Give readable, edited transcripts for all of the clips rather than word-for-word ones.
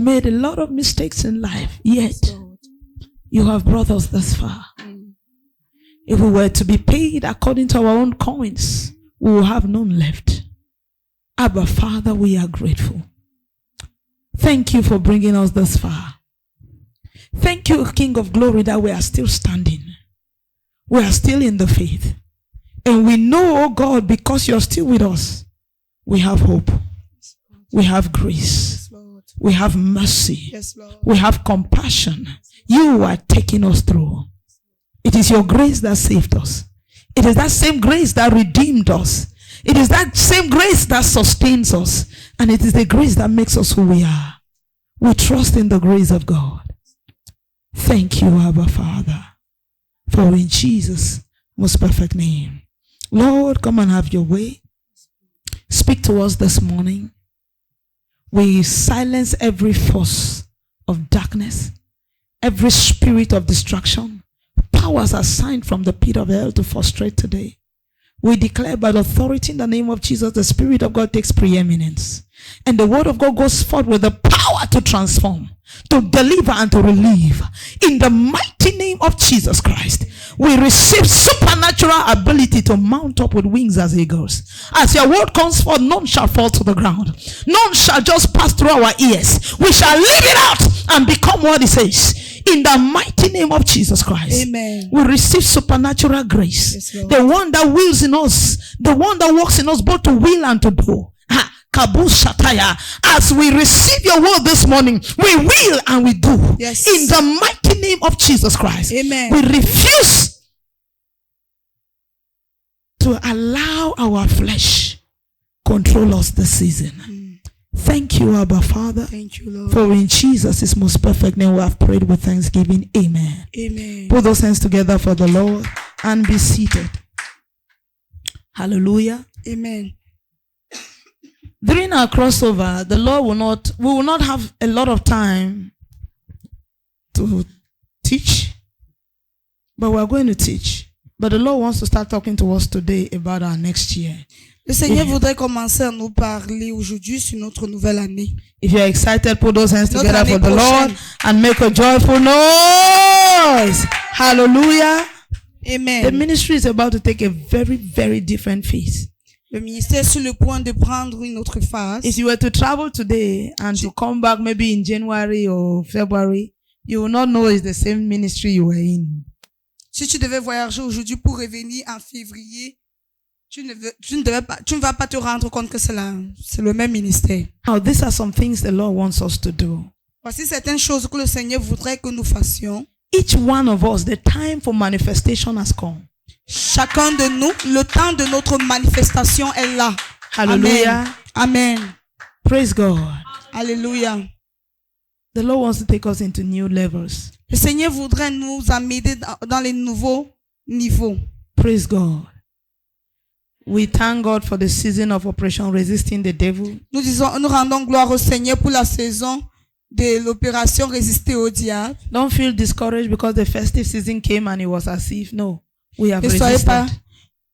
made a lot of mistakes in life, yet you have brought us thus far. If we were to be paid according to our own coins, we will have none left. Abba, Father, we are grateful. Thank you for bringing us thus far. Thank you, King of Glory, that we are still standing. We are still in the faith. And we know, oh God, because you're still with us, we have hope. We have grace. We have mercy. We have compassion. You are taking us through. It is your grace that saved us. It is that same grace that redeemed us. It is that same grace that sustains us. And it is the grace that makes us who we are. We trust in the grace of God. Thank you, Abba Father. For in Jesus' most perfect name. Lord, come and have your way. Speak to us this morning. We silence every force of darkness, every spirit of destruction, powers assigned from the pit of hell to frustrate today. We declare by the authority in the name of Jesus, the Spirit of God takes preeminence. And the word of God goes forth with the power to transform, to deliver and to relieve. In the mighty name of Jesus Christ, we receive supernatural ability to mount up with wings as eagles. As your word comes forth, none shall fall to the ground. None shall just pass through our ears. We shall live it out and become what it says. In the mighty name of Jesus Christ. Amen. We receive supernatural grace. Yes, Lord. The one that wills in us. The one that works in us both to will and to do. Kabu Shataya. As we receive your word this morning, we will and we do. Yes. In the mighty name of Jesus Christ. Amen. We refuse to allow our flesh control us this season. Thank you, Abba Father. Thank you, Lord. For in Jesus' most perfect name we have prayed with thanksgiving. Amen. Amen. Put those hands together for the Lord and be seated. Hallelujah. Amen. During our crossover, we will not have a lot of time to teach, but we are going to teach. But the Lord wants to start talking to us today about our next year. Le Seigneur voudrait commencer à nous parler aujourd'hui sur notre nouvelle année. If you are excited, put those hands Notre together for the année Lord prochaine. and make a joyful noise. Hallelujah. Amen. The ministry is about to take a very, very different phase. Le ministère est sur le point de prendre une autre phase. If you were to travel today and to come back maybe in January or February, you will not know it's the same ministry you were in. Si tu devais voyager aujourd'hui pour revenir en février, tu ne vas pas te rendre compte que c'est le même ministère. Now, these are some things the Lord wants us to do. Voici certaines choses que le Seigneur voudrait que nous fassions. Each one of us, the time for manifestation has come. Chacun de nous, le temps de notre manifestation est là. Hallelujah. Amen. Praise God. Alléluia. The Lord wants to take us into new levels. Le Seigneur voudrait nous amener dans les nouveaux niveaux. Praise God. We thank God for the season of Operation Resisting the Devil. Nous rendons gloire au Seigneur pour la saison de l'opération Résister au diable. Don't feel discouraged because the festive season came and it was as if, no, we have resisted.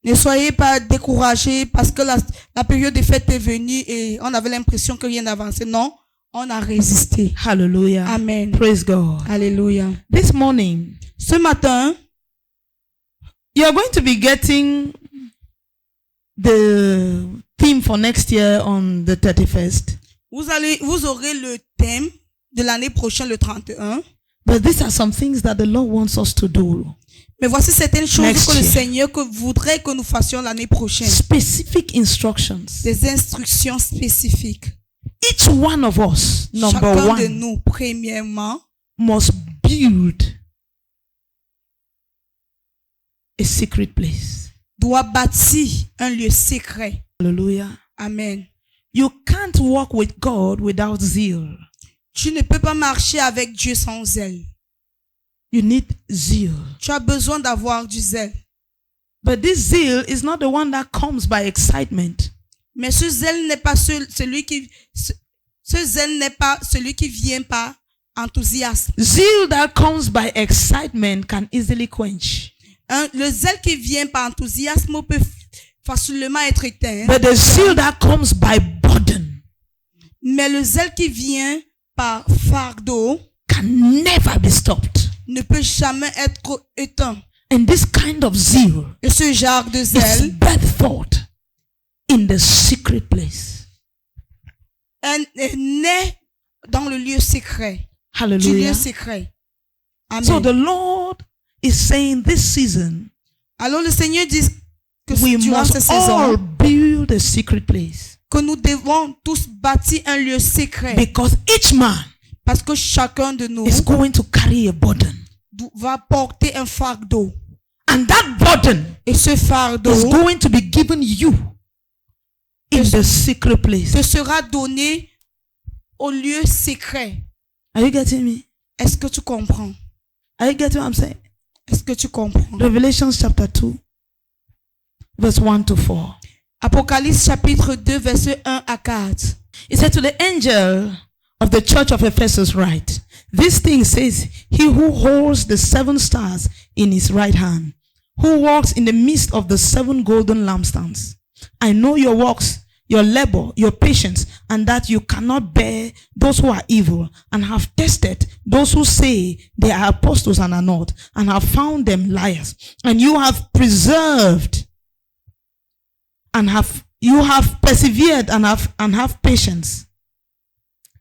Ne soyez pas découragés parce que la période des fêtes est venue et on avait l'impression que rien n'avançait. Non, on a résisté. Hallelujah. Amen. Praise God. Alléluia. This morning, ce matin, you are going to be getting the theme for next year on the 31st. Vous aurez le thème de l'année prochaine, le 31. But these are some things that the Lord wants us to do. Mais voici certaines choses Next que le year. Seigneur voudrait que nous fassions l'année prochaine. Specific instructions. Des instructions spécifiques. Each one of us, number Chacun de one, nous, premièrement, must build a secret place. doit bâtir un lieu secret. Hallelujah. Amen. You can't walk with God without zeal. Tu ne peux pas marcher avec Dieu sans zèle. You need zeal. Tu as besoin d'avoir du zèle. But this zeal is not the one that comes by excitement. Mais ce zèle n'est pas celui qui vient par enthousiasme. Zeal that comes by excitement can easily quench. Le zèle qui vient par enthousiasme peut facilement être éteint. But the zeal that comes by burden, Mais le zèle qui vient par fardeau can never be stopped. ne peut jamais être éteint. And this kind of zeal Et ce genre de is zèle birthed forth in the secret place. est né dans le lieu secret. Du Hallelujah. lieu secret. Amen. So the Lord is saying this season, Alors le Seigneur dit que we durant cette must all saison, build a secret place. que nous devons tous bâtir un lieu secret. Because each man Parce que chacun de nous is going to carry a burden. va porter un fardeau. And that burden Et ce fardeau is going to be given you in the secret place. te sera donné au lieu secret. Are you getting me? Est-ce que tu comprends? Are you getting what I'm saying? Est-ce que tu comprends? Revelation chapter 2, verse 1 to 4. Apocalypse chapitre 2, verset 1 à 4. It said to the angel of the church of Ephesus write, this thing says, he who holds the 7 stars in his right hand, who walks in the midst of the 7 golden lampstands. I know your works, your labor, your patience, and that you cannot bear those who are evil, and have tested those who say they are apostles and are not, and have found them liars. And you have preserved and you have persevered and have patience,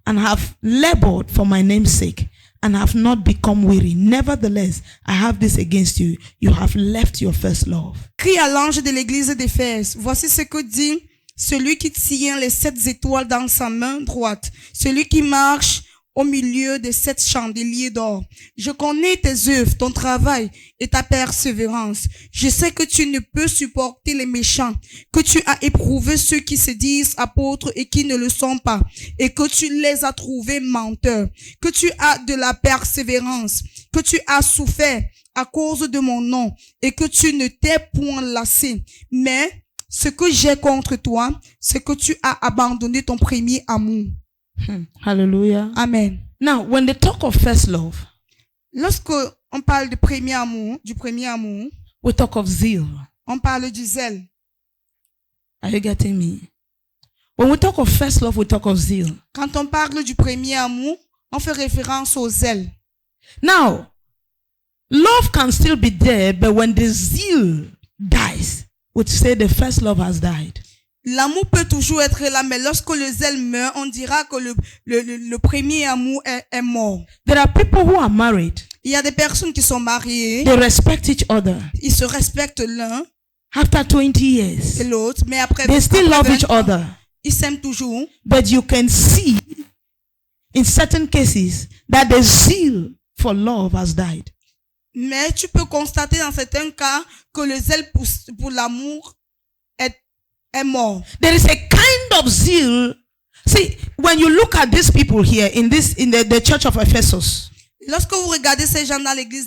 and have labored for my name's sake, and have not become weary. Nevertheless, I have this against you. You have left your first love. Crie à l'ange de l'église d'Éphèse. Voici ce que dit celui qui tient les 7 étoiles dans sa main droite, celui qui marche au milieu des 7 chandeliers d'or. Je connais tes œuvres, ton travail et ta persévérance. Je sais que tu ne peux supporter les méchants, que tu as éprouvé ceux qui se disent apôtres et qui ne le sont pas, et que tu les as trouvés menteurs, que tu as de la persévérance, que tu as souffert à cause de mon nom, et que tu ne t'es point lassé. Mais ce que j'ai contre toi, c'est que tu as abandonné ton premier amour. Hallelujah. Amen. Now, when they talk of first love, Lorsque on parle de premier amour, du premier amour, we talk of zeal. on parle du zèle. Are you getting me? When we talk of first love, we talk of zeal. Quand on parle du premier amour, on fait référence au zèle. Now, love can still be there, but when the zeal dies, we'd say the first love has died. L'amour peut toujours être là, mais lorsque le zèle meurt, on dira que le premier amour est mort. There are people who are married. Il y a des personnes qui sont mariées, They respect each other. ils se respectent l'un After 20 et years, l'autre, mais après they still love each 20 ans, other. ils s'aiment toujours. But you can see in certain cases that the zeal for love has died. Mais tu peux constater dans certains cas que le zèle pour l'amour est mort. There is a kind of zeal. See, when you look at these people here in the church of Ephesus, Lorsque vous regardez ces gens dans l'église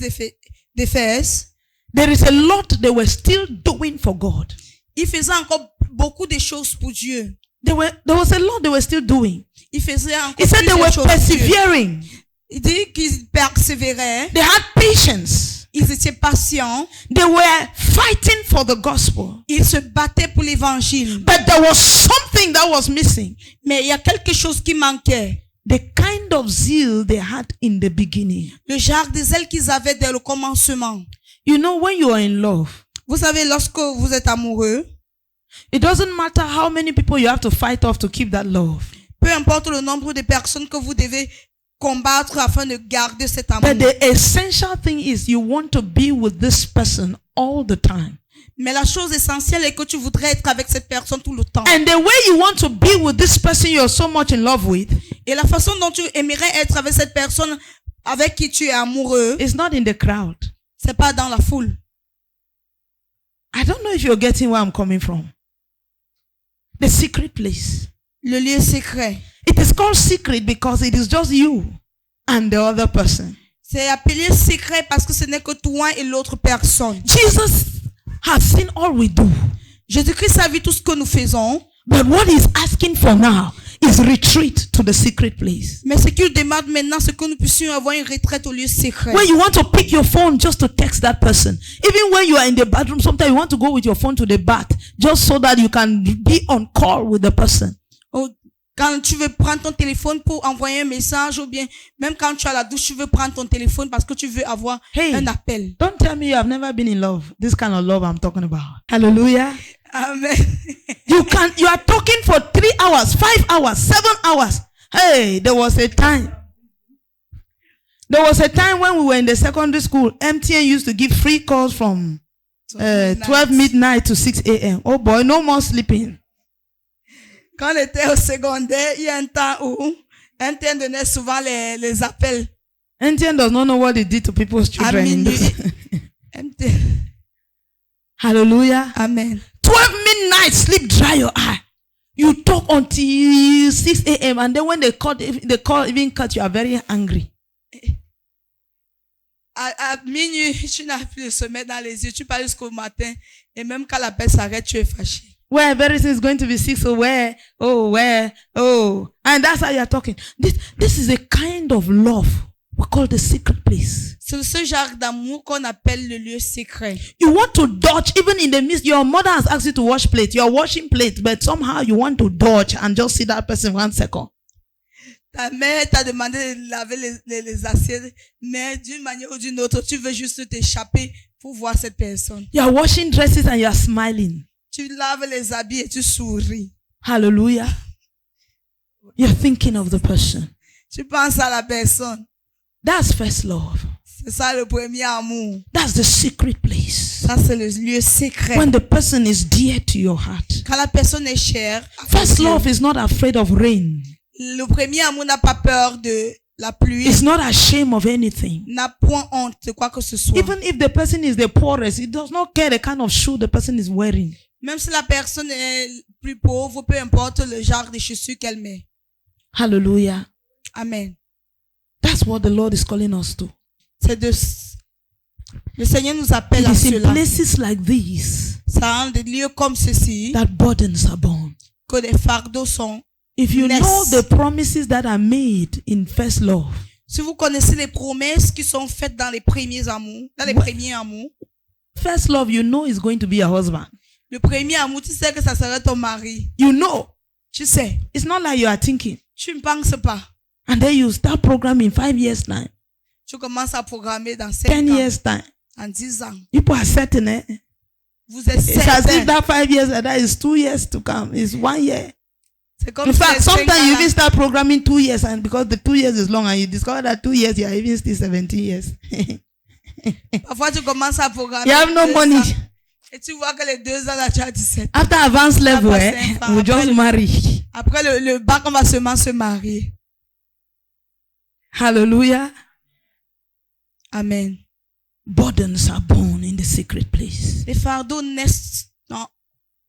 d'Éphèse, there is a lot they were still doing for God. ils faisaient encore beaucoup de choses pour Dieu. There was a lot they were still doing. Ils faisaient encore He said they plusieurs were choses pour Dieu. persevering. Il dit qu'ils persévéraient, They had patience. ils étaient patients, They were fighting for the gospel. ils se battaient pour l'évangile. But there was something that was missing. Mais il y a quelque chose qui manquait. The kind of zeal they had in the beginning. Le genre de zèle qu'ils avaient dès le commencement. You know, when you are in love, Vous savez, lorsque vous êtes amoureux, it doesn't matter how many people you have to fight off to keep that love. peu importe le nombre de personnes que vous devez combattre afin de garder cet amour. But the essential thing is you want to be with this person all the time. Mais la chose essentielle est que tu voudrais être avec cette personne tout le temps. And the way you want to be with this person you're so much in love with Et la façon dont tu aimerais être avec cette personne avec qui tu es amoureux, is not in the crowd. c'est pas dans la foule. I don't know if you're getting where I'm coming from. The secret place. Le lieu secret. It is called secret because it is just you and the other person. C'est appelé secret parce que ce n'est que toi et l'autre personne. Jesus has seen all we do. Jésus-Christ a vu tout ce que nous faisons. But what he's asking for now is retreat to the secret place. Mais ce qu'il demande maintenant, c'est que nous puissions avoir une retraite au lieu secret. When you want to pick your phone just to text that person. Even when you are in the bathroom, sometimes you want to go with your phone to the bath just so that you can be on call with the person. Quand tu veux prendre ton téléphone pour envoyer un message ou bien même quand tu as la douche, tu veux prendre ton téléphone parce que tu veux avoir un appel. Don't tell me you have never been in love. This kind of love I'm talking about. Hallelujah. Amen. You are talking for 3 hours, 5 hours, 7 hours. Hey, there was a time when we were in the secondary school, MTN used to give free calls from 12 midnight to 6 a.m. Oh boy, no more sleeping. Quand on était au secondaire, il y a un temps où MTN donnait souvent les appels. MTN does not know what it did to people's children. MTN. Hallelujah. Amen. 12 midnight, sleep dry your eye. You talk until 6 a.m. and then when the call even cut, you are very angry. À minuit, tu n'as plus le sommeil dans les yeux. Tu parles jusqu'au matin. Et même quand l'appel s'arrête, tu es fâché. Where everything is going to be 6, so where. And that's how you are talking. This is a kind of love we call the secret place. C'est ce genre d'amour qu'on appelle le lieu secret. You want to dodge even in the midst. Your mother has asked you to wash plate. You are washing plate, but somehow you want to dodge and just see that person 1 second. Ta mère t'a demandé de laver les assiettes, mais d'une manière ou d'une autre, tu veux juste t'échapper pour voir cette personne. You are washing dresses and you are smiling. Tu laves les habits et tu souris. Hallelujah. You're thinking of the person. Tu penses à la personne. That's first love. C'est ça le premier amour. That's the secret place. Ça c'est le lieu secret. When the person is dear to your heart. Quand la personne est chère. First love is not afraid of rain. Le premier amour n'a pas peur de la pluie. It's not ashamed of anything. N'a point honte de quoi que ce soit. Even if the person is the poorest, it does not care the kind of shoe the person is wearing. Même si la personne est plus pauvre, peu importe le genre de chaussures qu'elle met. Hallelujah. Amen. That's what the Lord is calling us to. Le Seigneur nous appelle à It is in cela. places like these Ça rend des lieux comme ceci that burdens are born. que des fardeaux sont. If you know the promises that are made in first love, si vous connaissez les promesses qui sont faites dans les premiers amours, first love, you know is going to be your husband. Le premier amour, tu sais que ça serait ton mari. You know. Tu sais. It's not like you are thinking. Tu ne penses pas. And then you start programming 5 years time. Tu commences à programmer dans 5 ans. 10 years time. En 10 ans. People are certain, eh? Vous êtes certain. It's as if that 5 years that is 2 years to come. It's 1 year. C'est comme in fact, sometimes you even start programming 2 years, and because the 2 years is long, and you discover that 2 years you are even still 17 years. Parfois tu commences à programmer. You have no money. Et tu vois que les 2 ans là tu as 17. After advanced level, we just marry. Après le bac, on va seulement se marier. Hallelujah. Amen. Burdens are born in the secret place. Les fardeaux naissent dans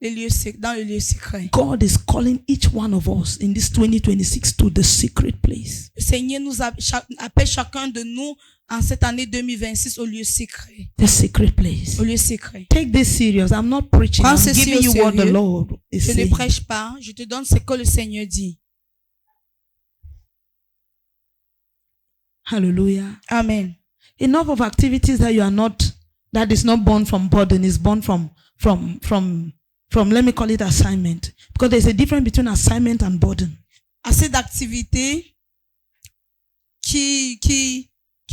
le lieu secret. God is calling each one of us in this 2026 to the secret place. Le Seigneur nous appelle chacun de nous en cette année 2026 au lieu secret. The secret place. Au lieu secret. Take this serious. I'm not preaching. I'm giving you what the Lord is saying. Je ne prêche pas. Je te donne ce que le Seigneur dit. Hallelujah. Amen. Enough of activities that is not born from burden, is born from let me call it assignment. Because there's a difference between assignment and burden. Assez d'activités qui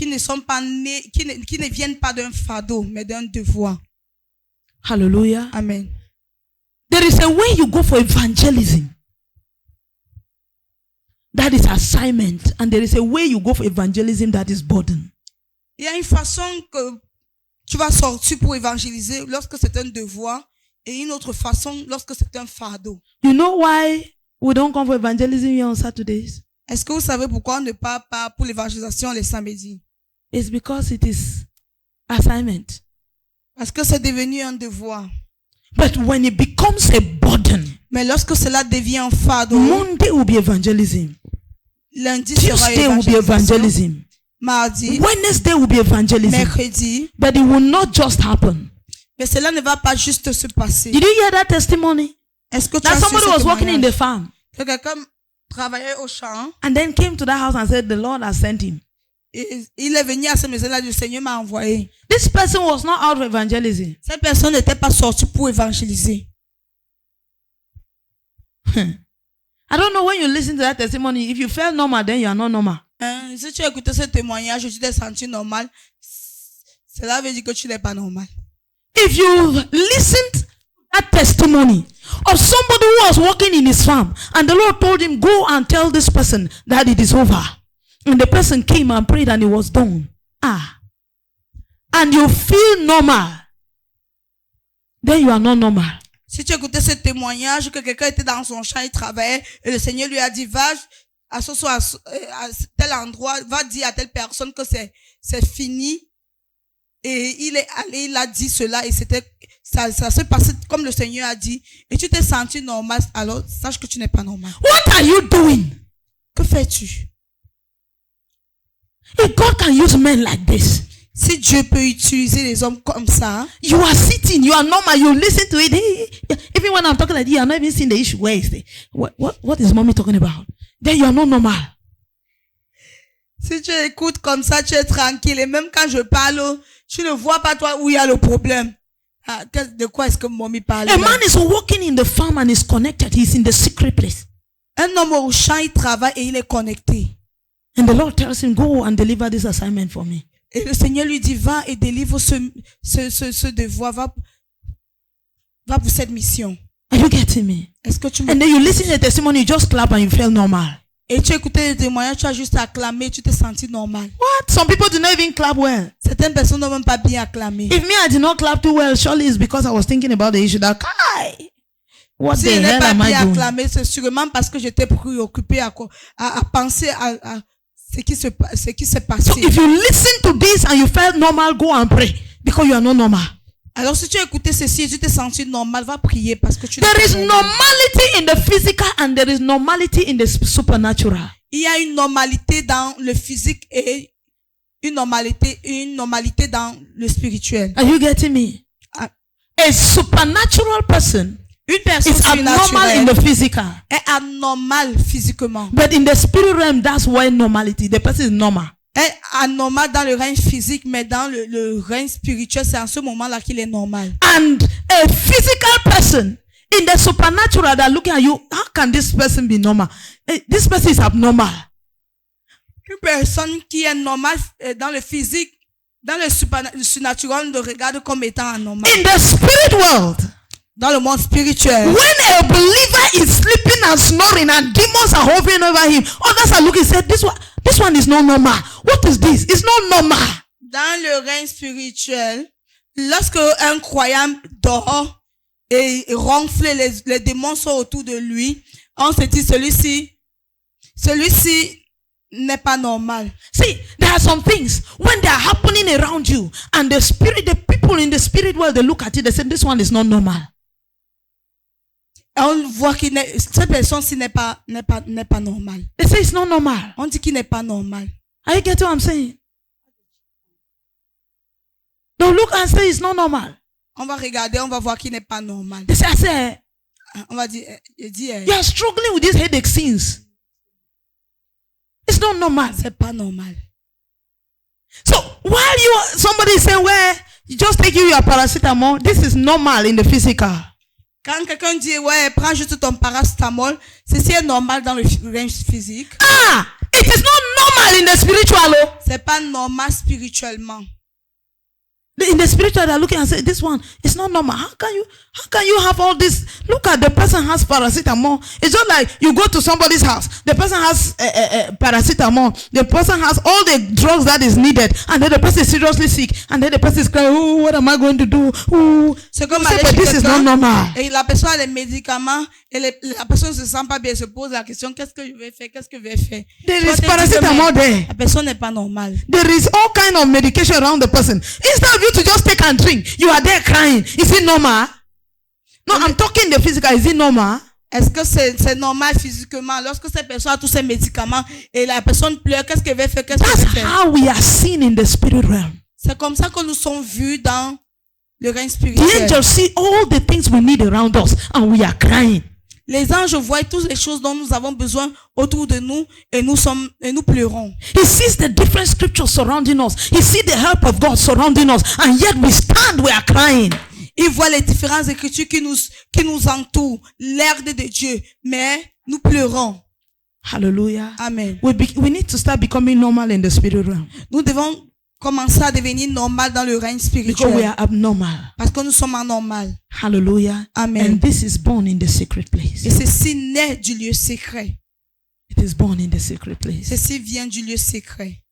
ne sont pas nées, qui ne viennent pas d'un fardeau, mais d'un devoir. Hallelujah. Amen. There is a way you go for evangelism. That is assignment. And there is a way you go for evangelism that is burden. Il y a une façon que tu vas sortir pour évangéliser lorsque c'est un devoir et une autre façon lorsque c'est un fardeau. You know why we don't come for evangelism here on Saturdays? Est-ce que vous savez pourquoi on ne part pas pour l'évangélisation les samedis? It's because it is assignment. Parce que c'est devenu un devoir. But when it becomes a burden, mais lorsque cela devient un fardeau, Monday will be evangelism. Lundi sera will be evangelism. Mardi, Wednesday will be evangelism. Mercredi, but it will not just happen. Mais cela ne va pas juste se passer. Did you hear that testimony? Est-ce que tu that somebody was working in the farm. Que quelqu'un travaillait au champ. And then came to that house and said, the Lord has sent him. Il est venu à cette maison-là, le Seigneur m'a envoyé. This person was not out for evangelism. Cette personne n'était pas sortie pour évangéliser. I don't know when you listen to that testimony, if you felt normal, then you are not normal. Si tu as écouté ce témoignage et tu t'es senti normal, cela veut dire que tu n'es pas normal. If you listened to that testimony of somebody who was working in his farm and the Lord told him, go and tell this person that it is over. And the person came and prayed and it was done. And you feel normal, then you are not normal. Si tu écoutais ce témoignage que quelqu'un était dans son champ, il travaillait et le Seigneur lui a dit, va à tel endroit, va dire à telle personne que c'est fini. Et il est allé, il a dit cela et ça s'est passé comme le Seigneur a dit. Et tu t'es senti normal, alors sache que tu n'es pas normal. What are you doing? Que fais-tu? If God can use men like this, si Dieu peut utiliser les hommes comme ça, you are sitting, you are normal, you listen to it. Even when I'm talking like this, you are not even seeing the issue. Where is the what is mommy talking about? Then you are not normal. Si tu écoutes comme ça, tu es tranquille. Et même quand je parle, tu ne vois pas toi où il y a le problème. De quoi est-ce que mommy parle? A man is working in the farm and is connected. He's in the secret place. Un homme au champ, il travaille et il est connecté. And the Lord tells him, go and deliver this assignment for me. Et le Seigneur lui dit, va et délivre ce devoir, va pour cette mission. Are you getting me? Est-ce que tu me... And then you listen to the testimony, you just clap and you feel normal. Et tu écoutes les témoignages, tu as juste acclamé, tu t'es senti normal. What? Some people do not even clap well. Certaines personnes n'ont même pas bien acclamé. If me, I did not clap too well, surely it's because I was thinking about the issue that, what si the je n'ai hell pas am I bien doing? acclamé, c'est sûrement parce que j'étais préoccupé à penser à ce qui s'est passé. So if you listen to this and you felt normal, go and pray because you are not normal. Alors si tu as écouté ceci et tu t'es senti normal, va prier parce que tu There is normality in the physical and there is normality in the supernatural. Il y a une normalité dans le physique et une normalité dans le spirituel. Are you getting me? A supernatural person Une personne is abnormal in the physical. Est anormal physiquement. But in the spirit realm, that's why normality. The person is normal. Est anormal dans le règne physique, mais dans le règne spirituel, c'est en ce moment-là qu'il est normal. And a physical person in the supernatural that looking at you, how can this person be normal? This person is abnormal. Une personne qui est normale dans le physique, dans le surnaturel, le regarde comme étant anormal. In the spirit world, dans le monde spirituel, when a believer is sleeping and snoring and demons are hovering over him, others are looking and say, this one is not normal. What is this? It's not normal. Dans le règne spirituel, lorsque un croyant dort et ronfle, les démons sont autour de lui, on se dit celui-ci n'est pas normal. See, there are some things when they are happening around you and the people in the spirit world, they look at it, they say, this one is not normal. On voit que cette personne-ci n'est pas normale. They say it's not normal. On dit qu'il n'est pas normal. Are you getting what I'm saying? They'll look and say it's not normal. On va regarder, on va voir qu'il n'est pas normal. They say, on va dire, you are struggling with these headache scenes. It's not normal. C'est pas normal. So while somebody is saying, well, you just take your paracetamol, this is normal in the physical. Quand quelqu'un dit, ouais, prends juste ton paracétamol, ceci est normal dans le règne physique. It is not normal in the spiritual. C'est pas normal spirituellement. In the spiritual, they're looking and say, this one is not normal. How can you have all this? Look at the person has paracetamol. It's just like you go to somebody's house. The person has paracetamol. The person has all the drugs that is needed. And then the person is seriously sick. And then the person is crying, oh, what am I going to do? C'est comme but this is not normal. Et la personne a les médicaments. Et la personne ne se sent pas bien, se pose la question, qu'est-ce que je vais faire? Qu'est-ce que je vais faire? There is paracetamol there. La personne n'est pas normale. There is all kind of medication around the person. Instead of you to just take and drink, you are there crying. Is it normal? No, I'm talking the physical. Is it normal? Est-ce que c'est normal physiquement? Lorsque cette personne a tous ses médicaments et la personne pleure, qu'est-ce qu'elle va faire? Qu'est-ce qu'elle va faire? That's how we are seen in the spirit realm. C'est comme ça que nous sommes vus dans le règne The spirituel. angels see all the things we need around us and we are crying. Les anges voient toutes les choses dont nous avons besoin autour de nous et nous pleurons. He sees the different scriptures surrounding us. He sees the help of God surrounding us, and yet we stand, we are crying. Ils voient les différentes écritures qui nous entourent, l'ordre de Dieu, mais nous pleurons. Hallelujah. Amen. We need to start becoming normal in the spirit realm. Nous devons commencer à devenir normal dans le règne Because we spirituel. are abnormal. Parce que nous sommes anormal. Hallelujah. Amen. And this is born in the secret place. Et ceci naît du lieu secret. It is born in the secret place. Ceci vient du lieu secret.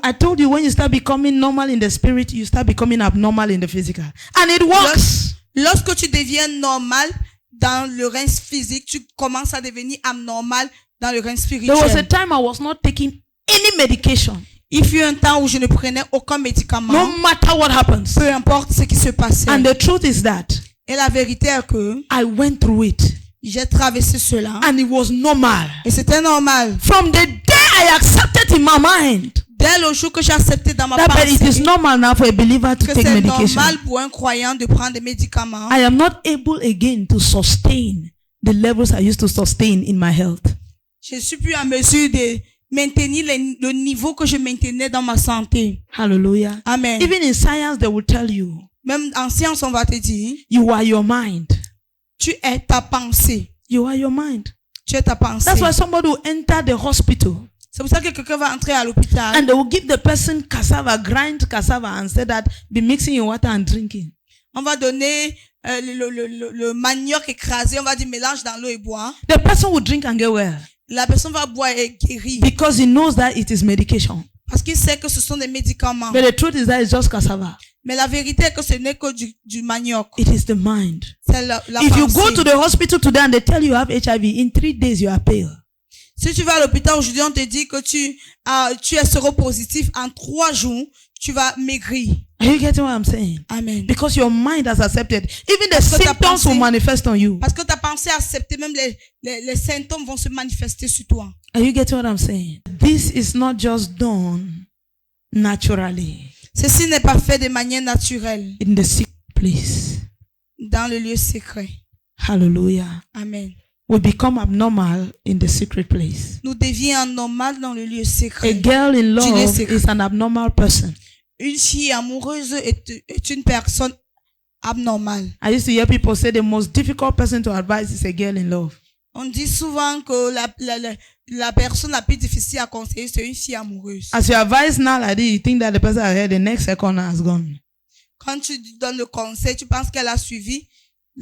I told you, when you start becoming normal in the spirit, you start becoming abnormal in the physical. And it works. Lorsque tu deviens normal dans le règne physique, tu commences à devenir abnormal dans le règne There was a spirituel. time I was not taking any medication. Il fut un temps où je ne prenais aucun médicament. No matter what happens. Peu importe ce qui se passait. And the truth is that Et la vérité est que I went through it. j'ai traversé cela. And it was normal. Et c'était normal. From the day I accepted in my mind Dès le jour que j'ai accepté dans ma that it is pensée normal now for a believer to que take c'est medication, normal pour un croyant de prendre des médicaments, I am not able again to sustain the levels I used to sustain in my health. je suis plus en mesure de maintenir le niveau que je maintenais dans ma santé. Hallelujah. Amen. Even in science, they will tell you, Même en science, on va te dire, you are your mind. tu es ta pensée. You are your mind. Tu es ta pensée. That's why somebody will enter the hospital C'est pour ça que quelqu'un va entrer à l'hôpital and they will give the person cassava, grind cassava, and say that be mixing in water and drinking. on va donner le manioc écrasé, on va dire mélange dans l'eau et bois. The person will drink and get well La personne va boire et guérir because he knows that it is medication. parce qu'il sait que ce sont des médicaments. But the truth is that it's just cassava. Mais la vérité est que ce n'est que du manioc. It is the mind. C'est la If you go pensée. to the hospital today and they tell you have HIV, in 3 days you are pale. Si tu vas à l'hôpital aujourd'hui, on te dit que tu es séropositif, en 3 jours, tu vas maigrir. Are you getting what I'm saying? Amen. Because your mind has accepted. Even the Parce que ta symptoms will pensée- manifest on you. Parce que ta pensée a accepté, même les symptômes vont se manifester sur toi. Are you getting what I'm saying? This is not just done naturally Ceci n'est pas fait de manière naturelle in the secret place. dans le lieu secret. Hallelujah. Amen. We become abnormal in the secret place. Nous devions normal dans le lieu A secret. girl in love lieu secret. is an abnormal person. Une fille amoureuse est une personne abnormale. I used to hear people say the most difficult person to advise is a girl in love. On dit souvent que la personne la plus difficile à conseiller, c'est une fille amoureuse. As you advise now like this, you think that the person ahead, the next second has gone. Quand tu donnes le conseil, tu penses qu'elle a suivi,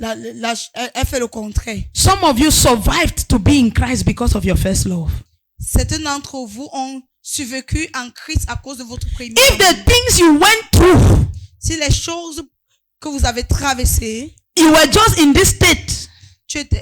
elle fait le contraire. Some of you survived to be in Christ because of your first love. Certains d'entre vous ont survécu en Christ à cause de votre premier If the amour. things you went through, Si les choses que vous avez traversées, you were just in this state.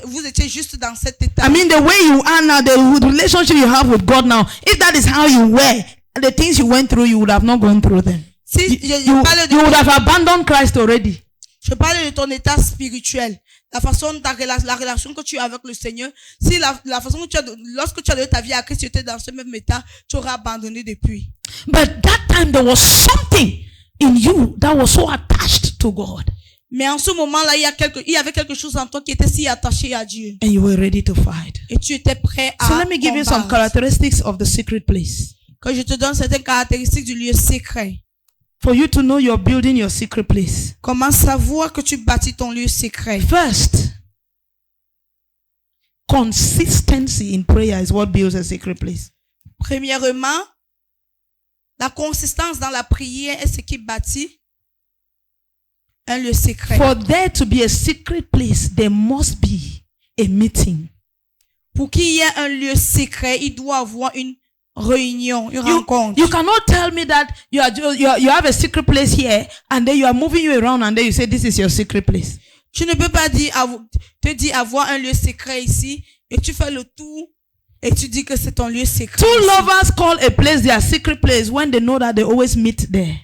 vous étiez juste dans cet état. I mean, the way you are now, the relationship you have with God now, if that is how you were, the things you went through, you would have not gone through them. Si You would have abandoned Christ already. je parle de ton état spirituel, la façon, la relation que tu as avec le Seigneur. Si la façon que lorsque tu as donné ta vie à Christ, tu étais dans ce même état, tu aurais abandonné depuis. But that time there was something in you that was so attached to God. Mais en ce moment-là, il y avait quelque chose en toi qui était si attaché à Dieu. And you were ready to fight. Et tu étais prêt à So let me give you some combattre. characteristics of the secret place. Que je te donne certaines caractéristiques du lieu secret. For you to know you're building your secret place. Comment savoir que tu bâtis ton lieu secret? First, consistency in prayer is what builds a secret place. Premièrement, la consistance dans la prière est ce qui bâtit un lieu secret. For there to be a secret place, there must be a meeting. Pour qu'il y ait un lieu secret, il doit avoir une réunion, une rencontre. You cannot tell me that you have a secret place here and then you are moving you around and then you say this is your secret place. Tu ne peux pas te dire avoir un lieu secret ici et tu fais le tour et tu dis que c'est ton lieu secret. Two ici. lovers call a place their secret place when they know that they always meet there.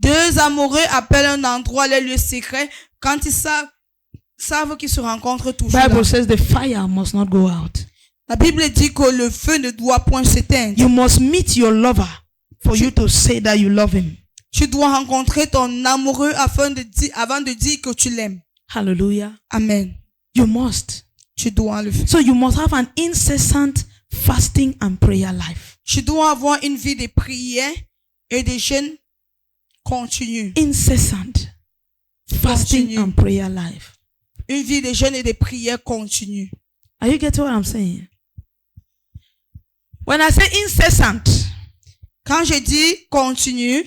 2 amoureux appellent un endroit leur lieu secret quand ils savent qu'ils se rencontrent toujours là. Bible says the fire must not go out. La Bible dit que le feu ne doit point s'éteindre. You must meet your lover for you to say that you love him. Tu dois rencontrer ton amoureux avant de dire que tu l'aimes. Hallelujah. Amen. You must. Tu dois le faire. So you must have an incessant fasting and prayer life. Tu dois avoir une vie de prière et de jeûne continue. Incessant. fasting continue. and prayer life. Une vie de jeûne et de prière continue. Are you getting what I'm saying? When I say incessant, Quand je dis continue,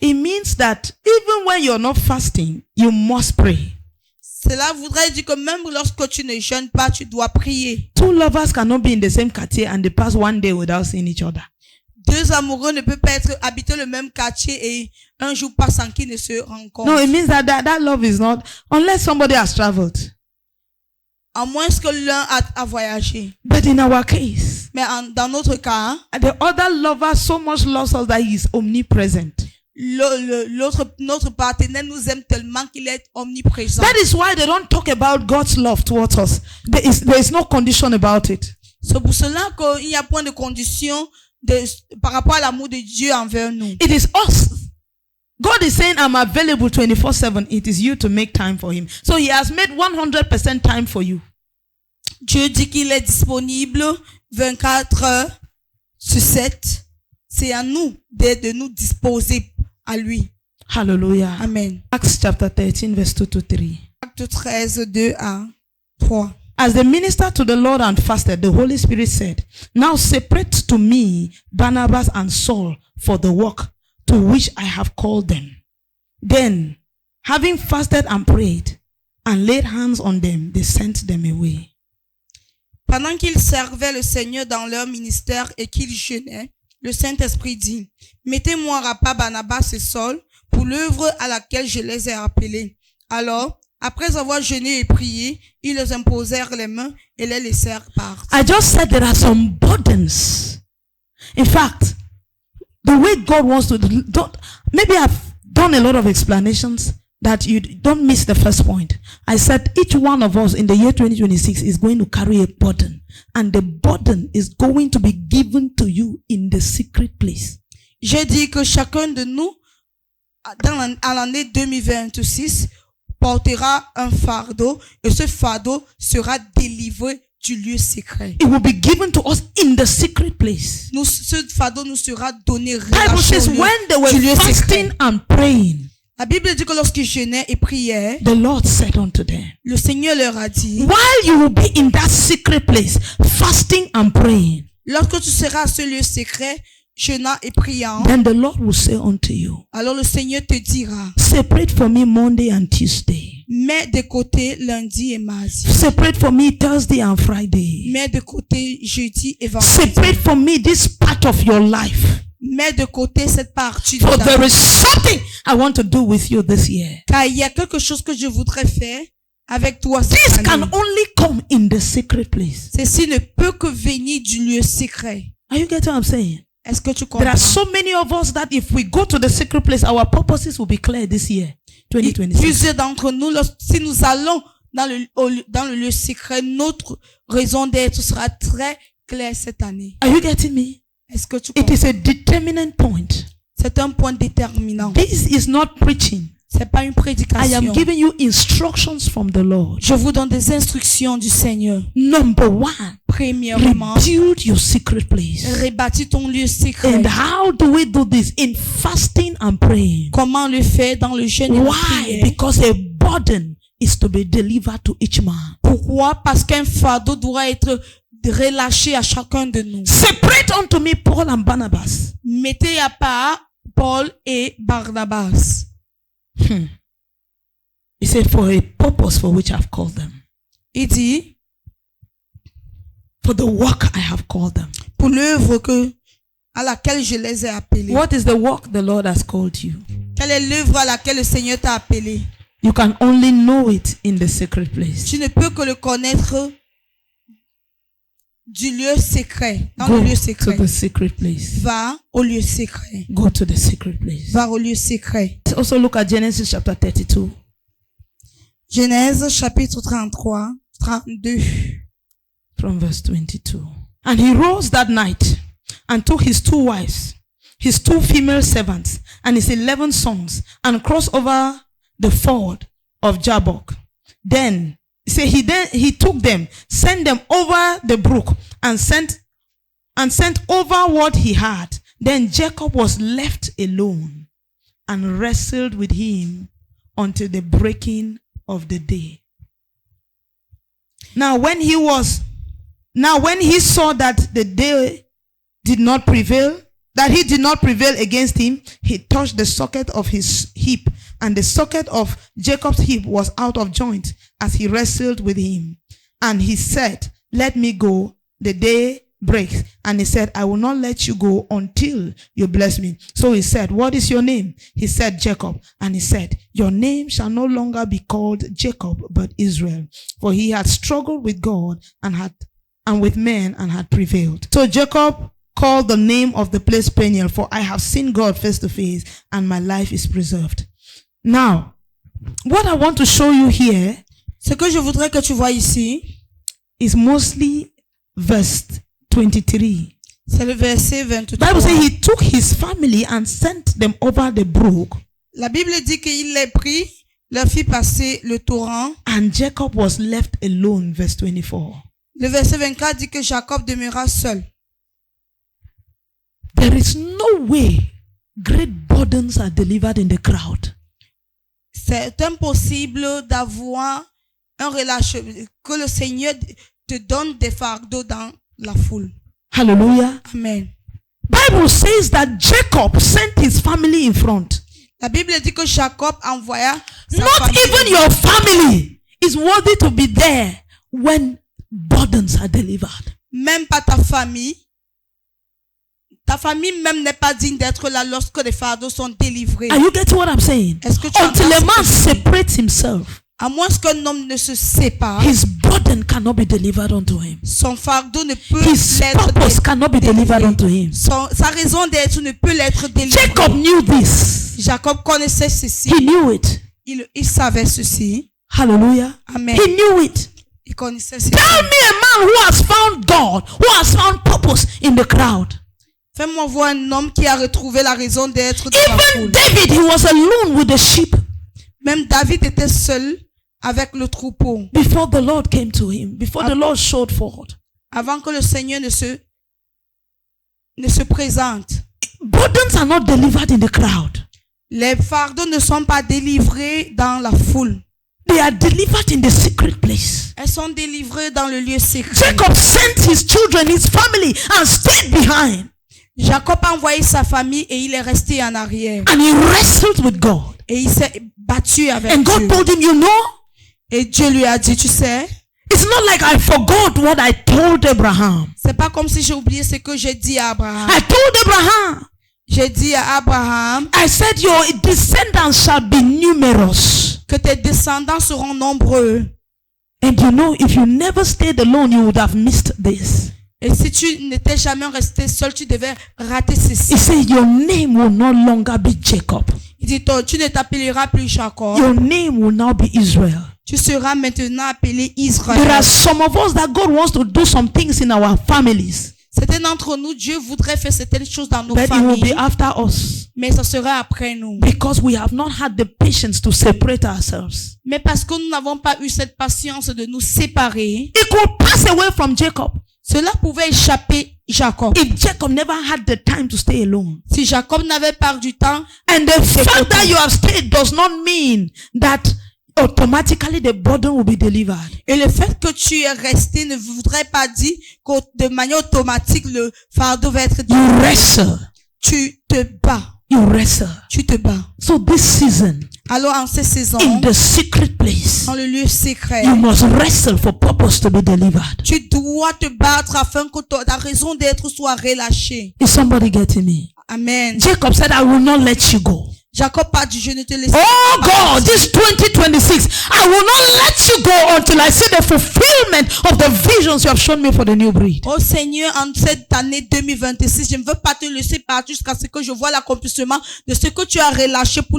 it means that even when you're not fasting, you must pray. cela voudrait dire que même lorsque tu ne jeûnes pas, tu dois prier. Two lovers cannot be in the same quartier and they pass one day without seeing each other. Deux amoureux ne peuvent pas être habiter le même quartier et un jour passe sans qu'ils ne se rencontrent. No, it means that love is not, unless somebody has traveled. À moins que l'un a voyagé. But in our case, Mais dans notre cas, the other lover so much loves us that he is omnipresent. notre partenaire nous aime tellement qu'il est omniprésent. That is why they don't talk about God's love towards us. There is no condition about it. C'est pour cela qu'il n'y a point de condition par rapport à l'amour de Dieu envers nous. It is us. God is saying, I'm available 24/7. It is you to make time for him. So he has made 100% time for you. Dieu dit qu'il est disponible 24 heures sur 7. C'est à nous de nous disposer à lui. Hallelujah. Amen. Acts chapter 13 verse 2 to 3. Acte 13, 2 à 3. As they ministered to the Lord and fasted, the Holy Spirit said, now separate to me Barnabas and Saul for the work to which I have called them. Then, having fasted and prayed and laid hands on them, they sent them away. Pendant qu'ils servaient le Seigneur dans leur ministère et qu'ils jeûnaient, le Saint-Esprit dit, mettez-moi à part Barnabas et Saul pour l'œuvre à laquelle je les ai appelés. Alors, après avoir jeûné et prié, ils les imposèrent les mains et les laissèrent partir. I just said there are some burdens. In fact, the way God wants to, maybe I've done a lot of explanations that you don't miss the first point. I said each one of us in the year 2026 is going to carry a burden, and the burden is going to be given to you in the secret place. J'ai dit que chacun de nous, à l'année 2026, portera un fardeau et ce fardeau sera délivré du lieu secret. It will be given to us in the secret place. Ce fardeau nous sera donné Bible says when they were fasting and praying, la Bible dit que lorsqu'ils jeûnaient et priaient, the Lord said unto them, le Seigneur leur a dit, while you will be in that secret place, fasting and praying, lorsque tu seras à ce lieu secret, jeûnant et priant, then the Lord will say unto you, alors le Seigneur te dira, separate for me Monday and Tuesday. mets de côté lundi et mardi. Separate for me Thursday and Friday. Mets de côté jeudi et vendredi. Separate for me this part of your life. Mets de côté cette partie de For ta there vie. is something I want to do with you this year. Car il y a quelque chose que je voudrais faire avec toi This cette can année. only come in the secret place. Ceci ne peut que venir du lieu secret. Are you getting what I'm saying? Est-ce que tu There comprends? are so many of us that if we go to the secret place, our purposes will be clear this year, 2026. Plusieurs d'entre nous, si nous allons dans le lieu secret, notre raison d'être sera très claire cette année. Are you getting me? Est-ce que tu It comprends? is a determinant point. C'est un point déterminant. This is not preaching. C'est pas une I prédication. am giving you instructions from the Lord. Je vous donne des instructions du Seigneur. Number one, Premièrement, rebuild your secret place. rebâtis ton lieu secret. And how do we do this? In fasting and praying. Comment le faire dans le jeûne et la Why? prière? Because a burden is to be delivered to each man. Pourquoi? Parce qu'un fardeau doit être relâché à chacun de nous. Separate unto me Paul and Barnabas. Mettez à part Paul et Barnabas. He said, for a purpose for which I've called them. Il dit, For the work I have called them. pour l'œuvre à laquelle je les ai appelés. What is the work the Lord has called you? Quelle est l'œuvre à laquelle le Seigneur t'a appelé? You can only know it in the secret place. Tu ne peux que le connaître du lieu secret, dans Go le lieu to secret. the secret place. Va au lieu secret. Go to the secret place. Va au lieu secret. Let's also look at Genesis chapter 32. Genèse chapitre 33, 32. From verse 22. And he rose that night and took his 2 wives, his 2 female servants, and his 11 sons, and crossed over the ford of Jabbok. Then he took them, sent them over the brook, and sent over what he had. Then Jacob was left alone and wrestled with him until the breaking of the day. Now when he saw that the day did not prevail, that he did not prevail against him, he touched the socket of his hip, and the socket of Jacob's hip was out of joint as he wrestled with him. And he said, let me go, the day breaks. And he said, I will not let you go until you bless me. So he said, what is your name? He said, Jacob. And he said, your name shall no longer be called Jacob, but Israel. For he had struggled with God and with men and had prevailed. So Jacob called the name of the place Peniel, for I have seen God face to face, and my life is preserved. Now, what I want to show you here, ce que je voudrais que tu vois ici, is mostly verse 23. C'est le verset 23. Bible says he took his family and sent them over the brook. La Bible dit qu'il les prit, leur fit passer le torrent. And Jacob was left alone, verse 24. Le verset 24 dit que Jacob demeura seul. There is no way great burdens are delivered in the crowd. C'est impossible d'avoir un relâchement, que le Seigneur te donne des fardeaux dans la foule. Hallelujah. Amen. Bible says that Jacob sent his family in front. La Bible dit que Jacob envoya sa Not famille. even your family is worthy to be there when burdens are delivered. Même pas ta famille. Ta famille même n'est pas digne d'être là lorsque les fardeaux sont délivrés. Are you getting what I'm saying? Est-ce que tu Until a entends man ce que je dis? separates himself, À moins qu'un homme ne se sépare, his burden cannot be delivered unto him. son fardeau ne peut His l'être purpose cannot be delivered délivré. unto him. Sa raison d'être ne peut l'être délivrée. Jacob knew this. Jacob connaissait ceci. He knew it. Il savait ceci. Hallelujah. Amen. He knew it. Il connaissait ceci. Tell me a man who has found God, who has found purpose in the crowd. Fais-moi voir un homme qui a retrouvé la raison d'être dans la Even foule. David, he was alone with the sheep Même David était seul avec le troupeau. before the Lord came to him, before the Lord showed forth. Avant que le Seigneur ne se présente. Burdens are not delivered in the crowd. Les fardeaux ne sont pas délivrés dans la foule. They are delivered in the secret place. Elles sont délivrées dans le lieu secret. Jacob sent his children, his family, and stayed behind. Jacob a envoyé sa famille et il est resté en arrière. And he wrestled with God. Et il s'est battu avec And God Dieu. told him, you know, Et Dieu lui a dit, tu sais, it's not like I forgot what I told Abraham. c'est pas comme si j'ai oublié ce que j'ai dit à Abraham. I told Abraham, J'ai dit à Abraham I said your descendants shall be numerous. que tes descendants seront nombreux. And you know, if you never stayed alone, you would have missed this. Et si tu n'étais jamais resté seul, tu devais rater ceci. He said, your name will no longer be Jacob. Il dit, tu ne t'appelleras plus Jacob. Your name will now be Israel. Tu seras maintenant appelé Israël. There are some of us that God wants to do some things in our families, Certains d'entre nous, Dieu voudrait faire certaines choses dans nos but it will be familles, after us mais ça sera après nous. because we have not had the patience to separate ourselves. Mais parce que nous n'avons pas eu cette patience de nous séparer, It could pass away from Jacob cela pouvait échapper Jacob. if Jacob never had the time to stay alone. Si Jacob n'avait pas du temps, And the fact that you have stayed does not mean that automatically the burden will be delivered. et le fait que tu es resté ne voudrait pas dire que de manière automatique le fardeau va être You délivré. wrestle. Tu te bats. You wrestle. Tu te bats. So this season, Alors en ces saisons, in the secret place, dans le lieu secret, you must wrestle for purpose to be delivered. tu dois te battre afin que ta raison d'être soit relâchée. Is somebody getting me? Amen. Jacob said, I will not let you go. Jacob a dit, je ne te laisserai Oh pas God, partir. this 2026, I will not let you go until I see the fulfillment of the visions you have shown me for the new breed. Oh Seigneur, en cette année 2026, je ne veux pas te laisser partir jusqu'à ce que je vois l'accomplissement de ce que tu as relâché pour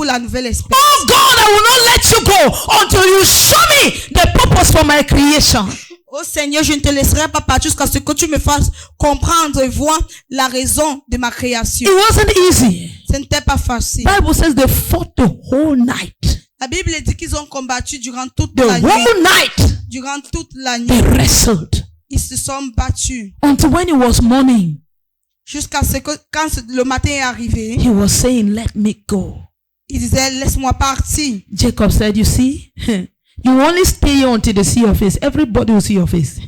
la nouvelle espèce. Oh God, I will not let you go until you show me the purpose for my creation. Oh Seigneur, je ne te laisserai pas partir jusqu'à ce que tu me fasses comprendre et voir la raison de ma création. It wasn't easy. Ce n'était pas facile. Bible says they fought the whole night. La Bible dit qu'ils ont combattu durant toute The la nuit. whole night Durant toute la nuit, they wrestled ils se sont battus. until when it was morning, Jusqu'à ce que, quand le matin est arrivé, he was saying, let me go. Il disait, laisse-moi partir. Jacob said, you see, you only stay here until they see your face. Everybody will see your face.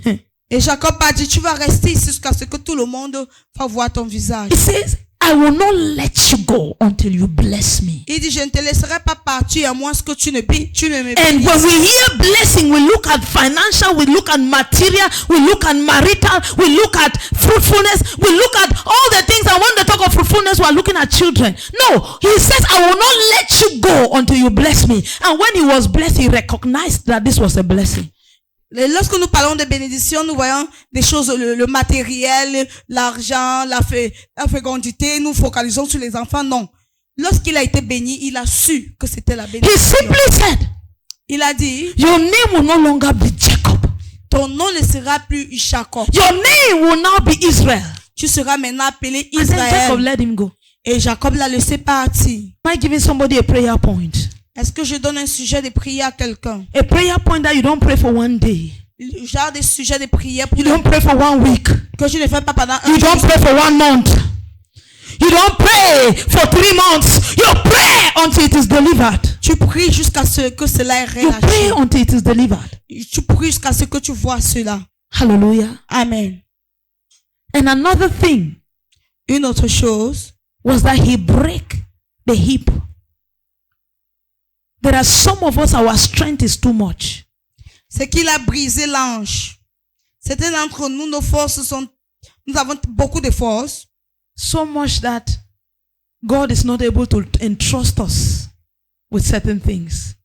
Et Jacob a dit, tu vas rester ici jusqu'à ce que tout le monde va voir ton visage. He says, I will not let you go until you bless me. Il dit, je ne te laisserai pas partir à moins que tu ne me And bénisses. when we hear blessing, we look at financial, we look at material, we look at marital, we look at fruitfulness, we look at all the things. And when they talk of fruitfulness, we are looking at children. No, he says, I will not let you go until you bless me. And when he was blessed, he recognized that this was a blessing. Et lorsque nous parlons de bénédiction, nous voyons des choses, le matériel, l'argent, la fécondité, nous focalisons sur les enfants. Non. Lorsqu'il a été béni, il a su que c'était la He bénédiction. simply said, Il a dit, your name will no longer be Jacob. ton nom ne sera plus Jacob. Your name will now be Israel. Tu seras maintenant appelé And then Jacob Israël. let him go. Et Jacob l'a laissé partir. Am I giving somebody a prayer point? Est-ce que je donne un sujet de prière à quelqu'un? A prayer point that you don't pray for one day. Genre des sujets de prière pour You don't pray for 1 week. que je ne fais pas pendant un You don't jour. pray for 1 month. You don't pray for 3 months. You pray until it is delivered. Tu pries jusqu'à ce que cela est You pray relâché. until it is delivered. Tu pries jusqu'à ce que tu vois cela. Hallelujah. Amen. And another thing Une autre chose, was that he break the hip. There are some of us, our strength is too much. c'est qu'il a brisé l'ange. Certains d'entre nous, nos forces sont, nous avons beaucoup de forces. So much that God is not able to entrust us with certain things.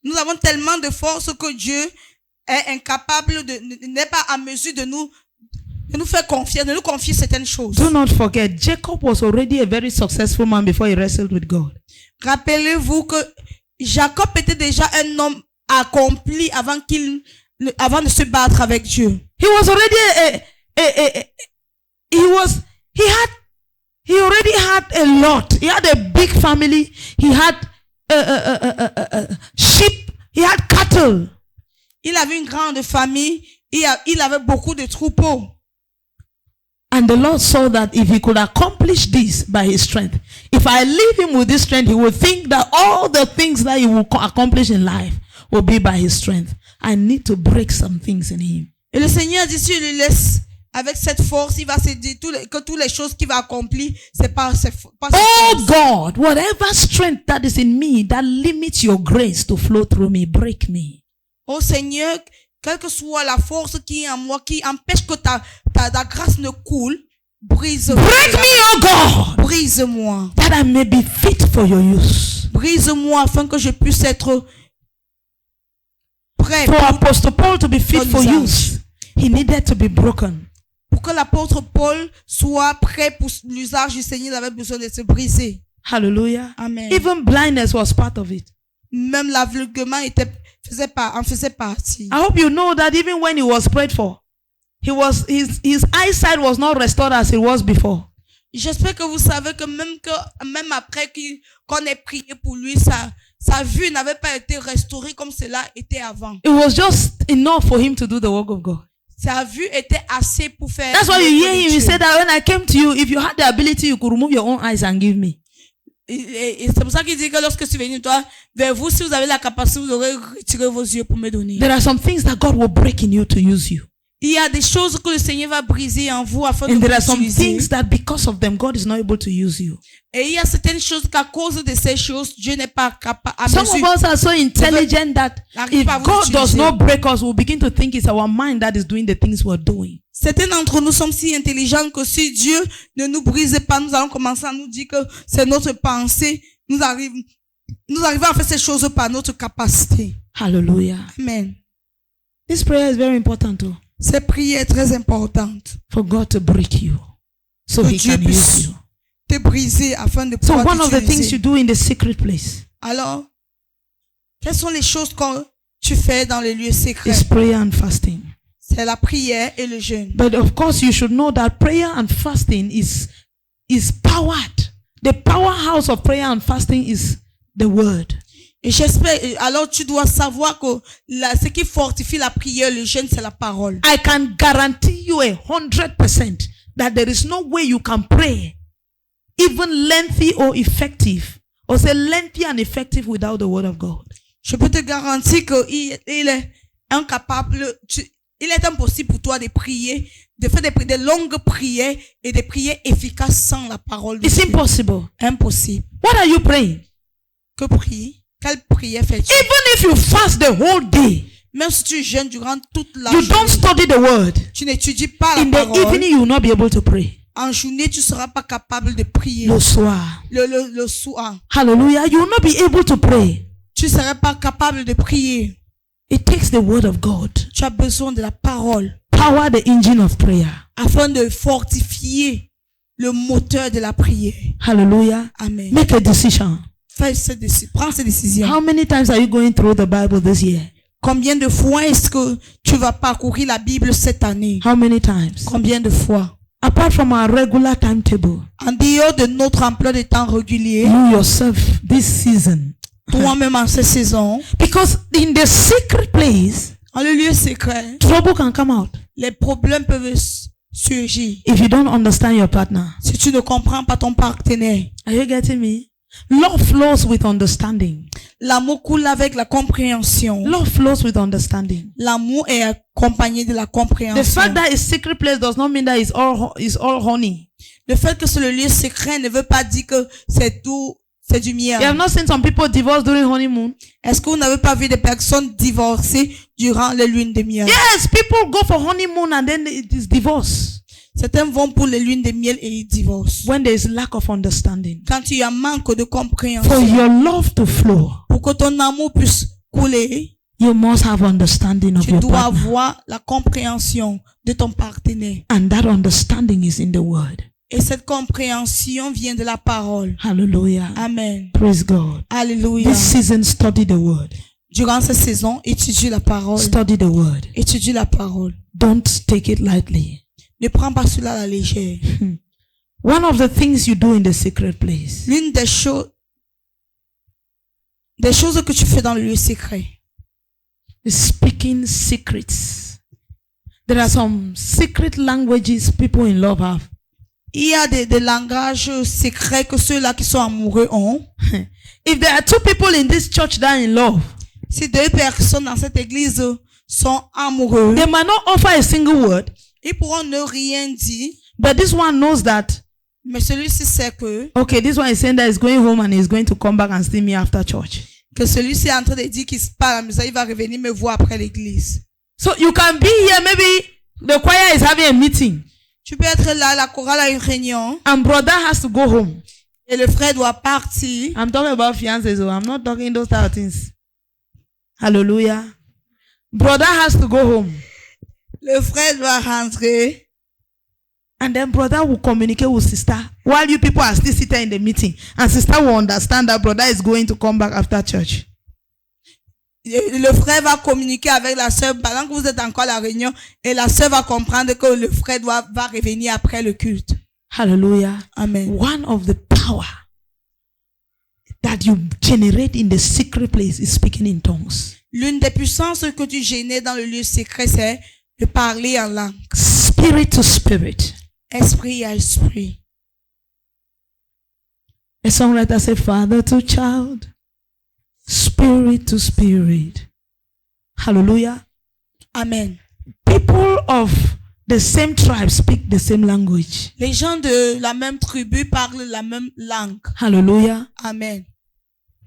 Nous avons tellement de forces que Dieu est incapable n'est pas à mesure de nous faire confier, de nous confier certaines choses. Do not forget, Jacob was already a very successful man before he wrestled with God. Rappelez-vous que Jacob était déjà un homme accompli avant de se battre avec Dieu. He was already he already had a lot. He had a big family. He had sheep. He had cattle. Il avait une grande famille. Il avait beaucoup de troupeaux. And the Lord saw that if he could accomplish this by his strength, if I leave him with this strength, he will think that all the things that he will accomplish in life will be by his strength. I need to break some things in him. Et le Seigneur dit, si je le laisse avec cette force, il va se dire que toutes les choses qu'il va accomplir, c'est pas ses forces. Oh God, whatever strength that is in me that limits your grace to flow through me, break me. Oh Seigneur, quelle que soit la force qui est en moi, qui empêche que ta grâce ne coule, brise-moi. Break me, oh God, Brise-moi. that I may be fit for your use. Brise-moi afin que je puisse être prêt For Apostle Paul to be fit for usage. use, he needed to be broken. pour que l'apôtre Paul soit prêt pour l'usage du Seigneur. Il avait besoin de se briser. Hallelujah. Amen. Even blindness was part of it. Même l'aveuglement en faisait partie. I hope you know that even when he was prayed for, his eyesight was not restored as it was before. J'espère que vous savez que même après qu'on ait prié pour lui, sa vue n'avait pas été restaurée comme cela était avant. It was just enough for him to do the work of God. Sa vue était assez pour faire. That's why you hear him. He said that when I came to you, if you had the ability, you could remove your own eyes and give me. Et c'est pour ça qu'il dit que lorsque je suis venu vers vous, si vous avez la capacité, vous aurez retiré vos yeux pour me donner. There are some things that God will break in you to use you. Il y a des choses que le Seigneur va briser en vous afin de And vous there are some utiliser. things that because of them, God is not able to use you. Et il y a certaines choses qu'à cause de ces choses, Dieu n'est pas capable. Some of us are so intelligent that if God does not break us, we'll begin to think it's our mind that is doing the things we're doing. Certains d'entre nous sommes si intelligents que si Dieu ne nous brise pas, nous allons commencer à nous dire que c'est notre pensée. Nous arrivons à faire ces choses par notre capacité. Hallelujah. Amen. This prayer is very important too. Cette prière est très importante. For God to break you so Que He Dieu can puisse use you. te briser afin de So pouvoir one of the things t'utiliser. you do in the secret place Alors, quelles sont les choses que tu fais dans les lieux secrets? is prayer and fasting. C'est la prière et le jeûne. But of course, you should know that prayer and fasting is powered. The powerhouse of prayer and fasting is the word. Et j'espère, alors tu dois savoir que ce qui fortifie la prière, le jeûne, c'est la parole. I can guarantee you 100% that there is no way you can pray, even lengthy or effective, Or say lengthy and effective without the word of God. Je peux te garantir qu'il est incapable, il est impossible pour toi de prier, de faire des longues prières et des prières efficaces sans la parole de It's Dieu. impossible. Impossible. What are you praying? Que prier? Quelle prière fais-tu? Even if you fast the whole day, Même si tu jeûnes durant toute la you journée, don't study the word. tu n'étudies pas la In the parole. evening, you will not be able to pray. En journée, tu seras pas capable de prier. Le soir. Le soir, Hallelujah. You will not be able to pray. tu seras pas capable de prier. It takes the word of God. Tu as besoin de la parole Power the engine of prayer. afin de fortifier le moteur de la prière. Hallelujah. Amen. Make a decision. Prends ces décisions. How many times are you going through the Bible this year? Combien de fois est-ce que tu vas parcourir la Bible cette année? How many times? Combien de fois? Apart from our regular timetable, En dehors de notre emploi de temps régulier, you yourself this season. toi-même en cette saison, Because in the secret place, en le lieu secret, trouble can come out. les problèmes peuvent surgir. If you don't understand your partner. Si tu ne comprends pas ton partenaire, Are you getting me? Love flows with understanding. l'amour coule avec la compréhension. Love flows with understanding. L'amour est accompagné de la The compréhension. fact that it's secret place does not mean that it's all honey. Le fait que c'est le lieu secret ne veut pas dire que c'est tout, c'est du miel. You have not seen some people divorce during honeymoon. Est-ce que vous n'avez pas vu des personnes divorcées durant les lunes de miel? Yes, people go for honeymoon and then it is divorce. Certains vont pour les lunes de miel et ils divorcent. When there is lack of understanding. Quand il y a manque de For compréhension, your love to flow, pour que ton amour puisse couler, you must have understanding of tu your dois partner. avoir la compréhension de ton partenaire. And that understanding is in the word. Et cette compréhension vient de la parole. Hallelujah. Amen. Praise God. Alléluia. This season, study the word. Durant cette saison, étudie la parole. Study the word. Étudie la parole. Don't take it lightly. Ne prends pas cela à la légère. One of the things you do in the secret place L'une des choses que tu fais dans le lieu secret, is speaking secrets. There are some secret languages people in love have. il y a des langages secrets que ceux-là qui sont amoureux ont. If there are two people in this church that are in love, Si deux personnes dans cette église sont amoureux, they might not offer a single word, ils pourront ne rien dire, but this one knows that, mais celui-ci sait okay, this one is saying that he's going home and he's going to come back and see me after church. que celui-ci est en train de dire qu'il se parle à la maison, il va revenir me voir après l'église. So you can be here, maybe the choir is having a meeting Tu peux être là, la chorale a une réunion, and brother has to go home. et le frère doit partir. I'm talking about fiancés, so I'm not talking those type of things. Hallelujah. Brother has to go home. Le frère doit rentrer. And then brother will communicate with sister while you people are still sitting in the meeting. And sister will understand that brother is going to come back after church. Le frère va communiquer avec la sœur pendant que vous êtes encore à la réunion, et la sœur va comprendre que le frère va revenir après le culte. Hallelujah. Amen. One of the power that you generate in the secret place is speaking in tongues. L'une des puissances que tu génères dans le lieu secret, c'est de parler en langue. Spirit to spirit. Esprit à esprit. A songwriter said, Father to child, spirit to spirit. Hallelujah. Amen. People of the same tribe speak the same language. Les gens de la même tribu parlent la même langue. Hallelujah. Amen.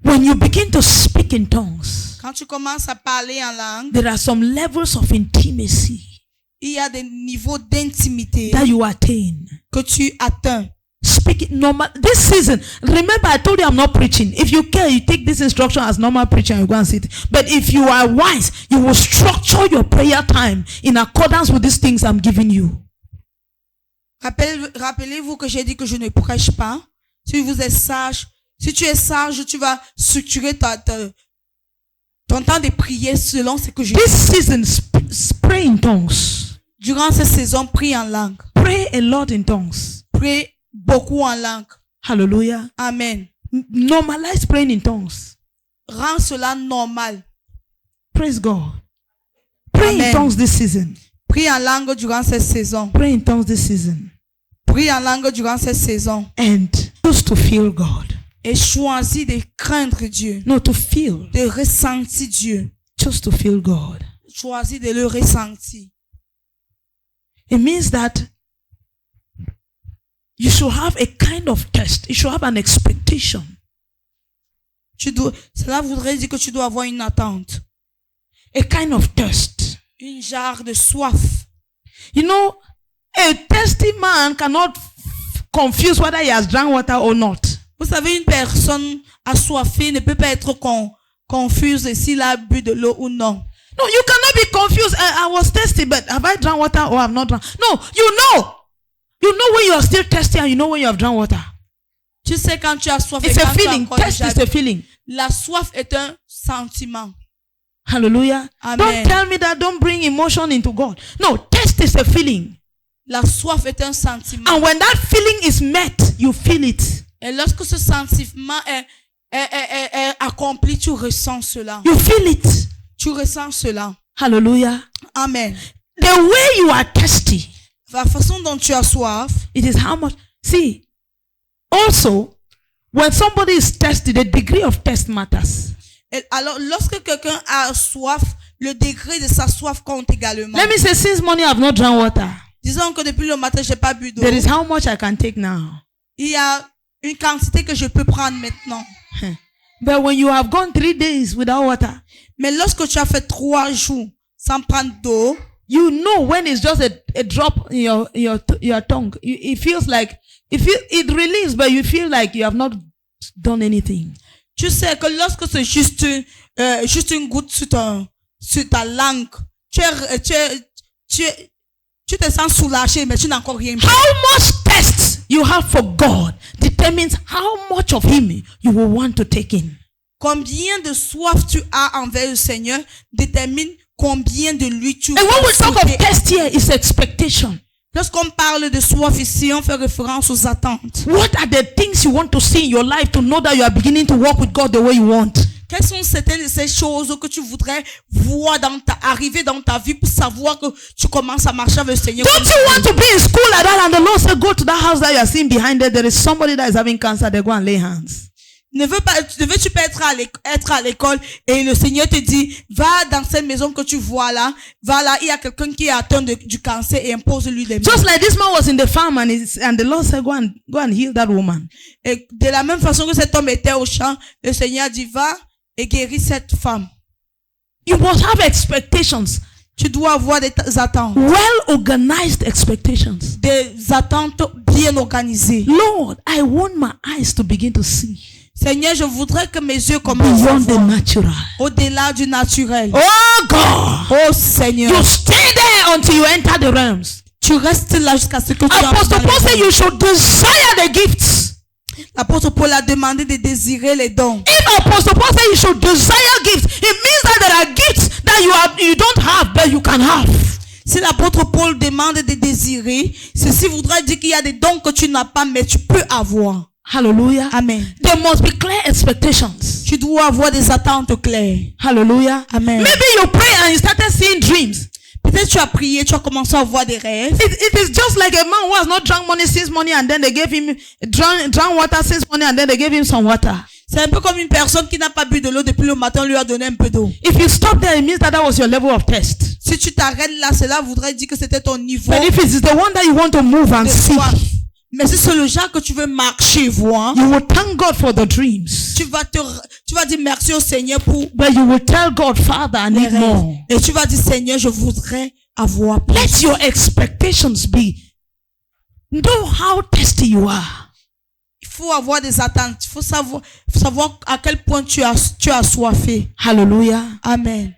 When you begin to speak in tongues, Quand tu commences à parler en langue, there are some levels of intimacy il y a des niveaux d'intimité that you attain. que tu atteins. Speaking normal. This season, remember I told you I'm not preaching. If you care, you take this instruction as normal preaching and you go and sit. But if you are wise, you will structure your prayer time in accordance with these things I'm giving you. Rappelez-vous que j'ai dit que je ne prêche pas. Si vous êtes sage, si tu es sage, tu vas structurer ton temps de prière selon ce que je dis. This season, pray in tongues. Durant cette saison, prie en langue. Pray a lot in tongues. Prie beaucoup en langue. Hallelujah. Amen. Normalize praying in tongues. Rends cela normal. Praise God. Pray Amen. in tongues this season. Prie en langue durant cette saison. Pray in tongues this season. Prie en langue durant cette saison. And choose to feel God. Et choisis de craindre Dieu. No, to feel. De ressentir Dieu. Just to feel God. Choisis de le ressentir. It means that you should have a kind of test. You should have an expectation. Cela voudrait dire que tu dois avoir une attente. A kind of thirst. Une genre de soif. You know, a thirsty man cannot confuse whether he has drank water or not. Vous savez, une personne assoiffée ne peut pas être confuse s'il a bu de l'eau ou non. No, you cannot be confused. I was thirsty, but have I drank water or have not drunk? No, you know. You know when you are still thirsty and you know when you have drank water. Tu sais quand tu as soif. It's a feeling. Thirst is a feeling. La soif est un sentiment. Hallelujah. Amen. Don't tell me that. Don't bring emotion into God. No, thirst is a feeling. La soif est un sentiment. And when that feeling is met, you feel it. Et lorsque ce sentiment est accompli, tu ressens cela. You feel it. Tu ressens cela. Hallelujah. Amen. The way you are thirsty. La façon dont tu as soif. It is how much. See, also, when somebody is thirsty, the degree of thirst matters. Et alors, lorsque quelqu'un a soif, le degré de sa soif compte également. Let me say, since morning I have not drunk water. Disons que depuis le matin, j'ai pas bu d'eau. There is how much I can take now. Il y a une quantité que je peux prendre maintenant. But when you have gone 3 days without water, mais lorsque tu as fait 3 jours sans prendre d'eau, you know when it's just a drop in your tongue. It feels like it relieves, but you feel like you have not done anything. Tu sais que lorsque c'est juste une goutte sur ta langue, tu te sens soulagé, mais tu n'as encore rien fait. How much thirst you have for God determines how much of Him you will want to take in. Combien de soif tu as envers le Seigneur détermine combien de lui tu veux. And when we talk of thirst here, it's expectation. Lorsqu'on parle de soif ici, on fait référence aux attentes. What are the things you want to see in your life to know that you are beginning to walk with God the way you want? Quelles sont certaines de ces choses que tu voudrais voir arriver dans ta vie pour savoir que tu commences à marcher avec le Seigneur? Don't you want to be in school like that and the Lord said, go to that house that you are seeing behind there. There is somebody that is having cancer. They go and lay hands. Ne veux-tu pas être à l'école et le Seigneur te dit, va dans cette maison que tu vois là, va là, il y a quelqu'un qui est atteint du cancer et impose-lui des mains. Just like this man was in the farm and the Lord said, go and heal that woman. Et de la même façon que cet homme était au champ, le Seigneur dit, va et guéris cette femme. You must have expectations. Tu dois avoir des attentes. Well organized expectations. Des attentes bien organisées. Lord, I want my eyes to begin to see. Seigneur, je voudrais que mes yeux commencent beyond the natural. Au-delà du naturel. Oh God. Oh Seigneur. You stay there until you enter the realms. Tu restes là jusqu'à ce que tu Apostle Paul said you should desire the gifts. L'apôtre Paul a demandé de désirer les dons. If Apostle Paul said you should desire gifts, it means that there are gifts that you don't have, but you can have. Si l'apôtre Paul demande de désirer, ceci voudrait dire qu'il y a des dons que tu n'as pas, mais tu peux avoir. Hallelujah. Amen. There must be clear expectations. Tu dois avoir des attentes claires. Hallelujah. Amen. Maybe you pray and you started seeing dreams. Peut-être tu as prié, tu as commencé à voir des rêves. It is just like a man who has not drunk money since morning and then they gave him drunk water since morning and then they gave him some water. C'est un peu comme une personne qui n'a pas bu de l'eau depuis le matin, on lui a donné un peu d'eau. If you stop there, it means that was your level of test. Si tu t'arrêtes là, cela voudrait dire que c'était ton niveau. But if it is the one that you want to move and see, mais si c'est le genre que tu veux marcher, voir, you will thank God for the dreams. Tu vas dire merci au Seigneur pour. But you will tell God, Father, I need more. Et tu vas dire, Seigneur, je voudrais avoir plus. Let your expectations be. Know how thirsty you are. Il faut avoir des attentes. Il faut savoir à quel point tu as soifé. Hallelujah. Amen.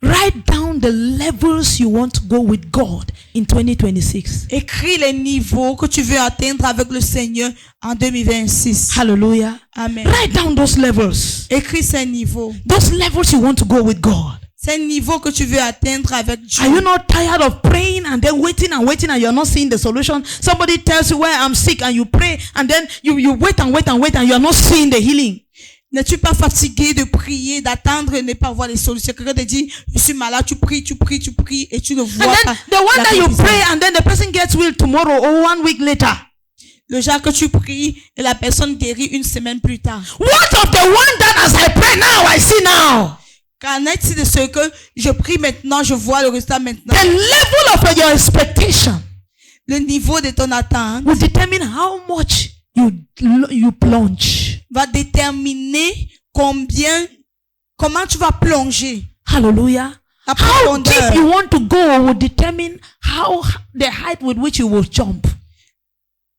Write down the levels you want to go with God in 2026. Écris les niveaux que tu veux atteindre avec le Seigneur en 2026. Hallelujah. Amen. Write down those levels. Écris ces niveaux. Those levels you want to go with God. Ces niveaux que tu veux atteindre avec Dieu. Are you not tired of praying and then waiting and you're not seeing the solution? Somebody tells you, well, I'm sick, and you pray and then you wait and you are not seeing the healing. N'es-tu pas fatigué de prier, d'attendre et ne pas voir les solutions? Quelqu'un te dit, je suis malade, tu pries et tu ne vois pas. And then the one that you pray and then the person gets well tomorrow or 1 week later. Le genre que tu pries et la personne guérit une semaine plus tard. What of the one that as I pray now, I see now? Qu'en est-il de ce que je prie maintenant, je vois le résultat maintenant? The level of your expectation Le niveau de ton attente will determine how much you plunge. va déterminer comment tu vas plonger. Hallelujah. La How deep profondeur. you want to go will determine how the height with which you will jump.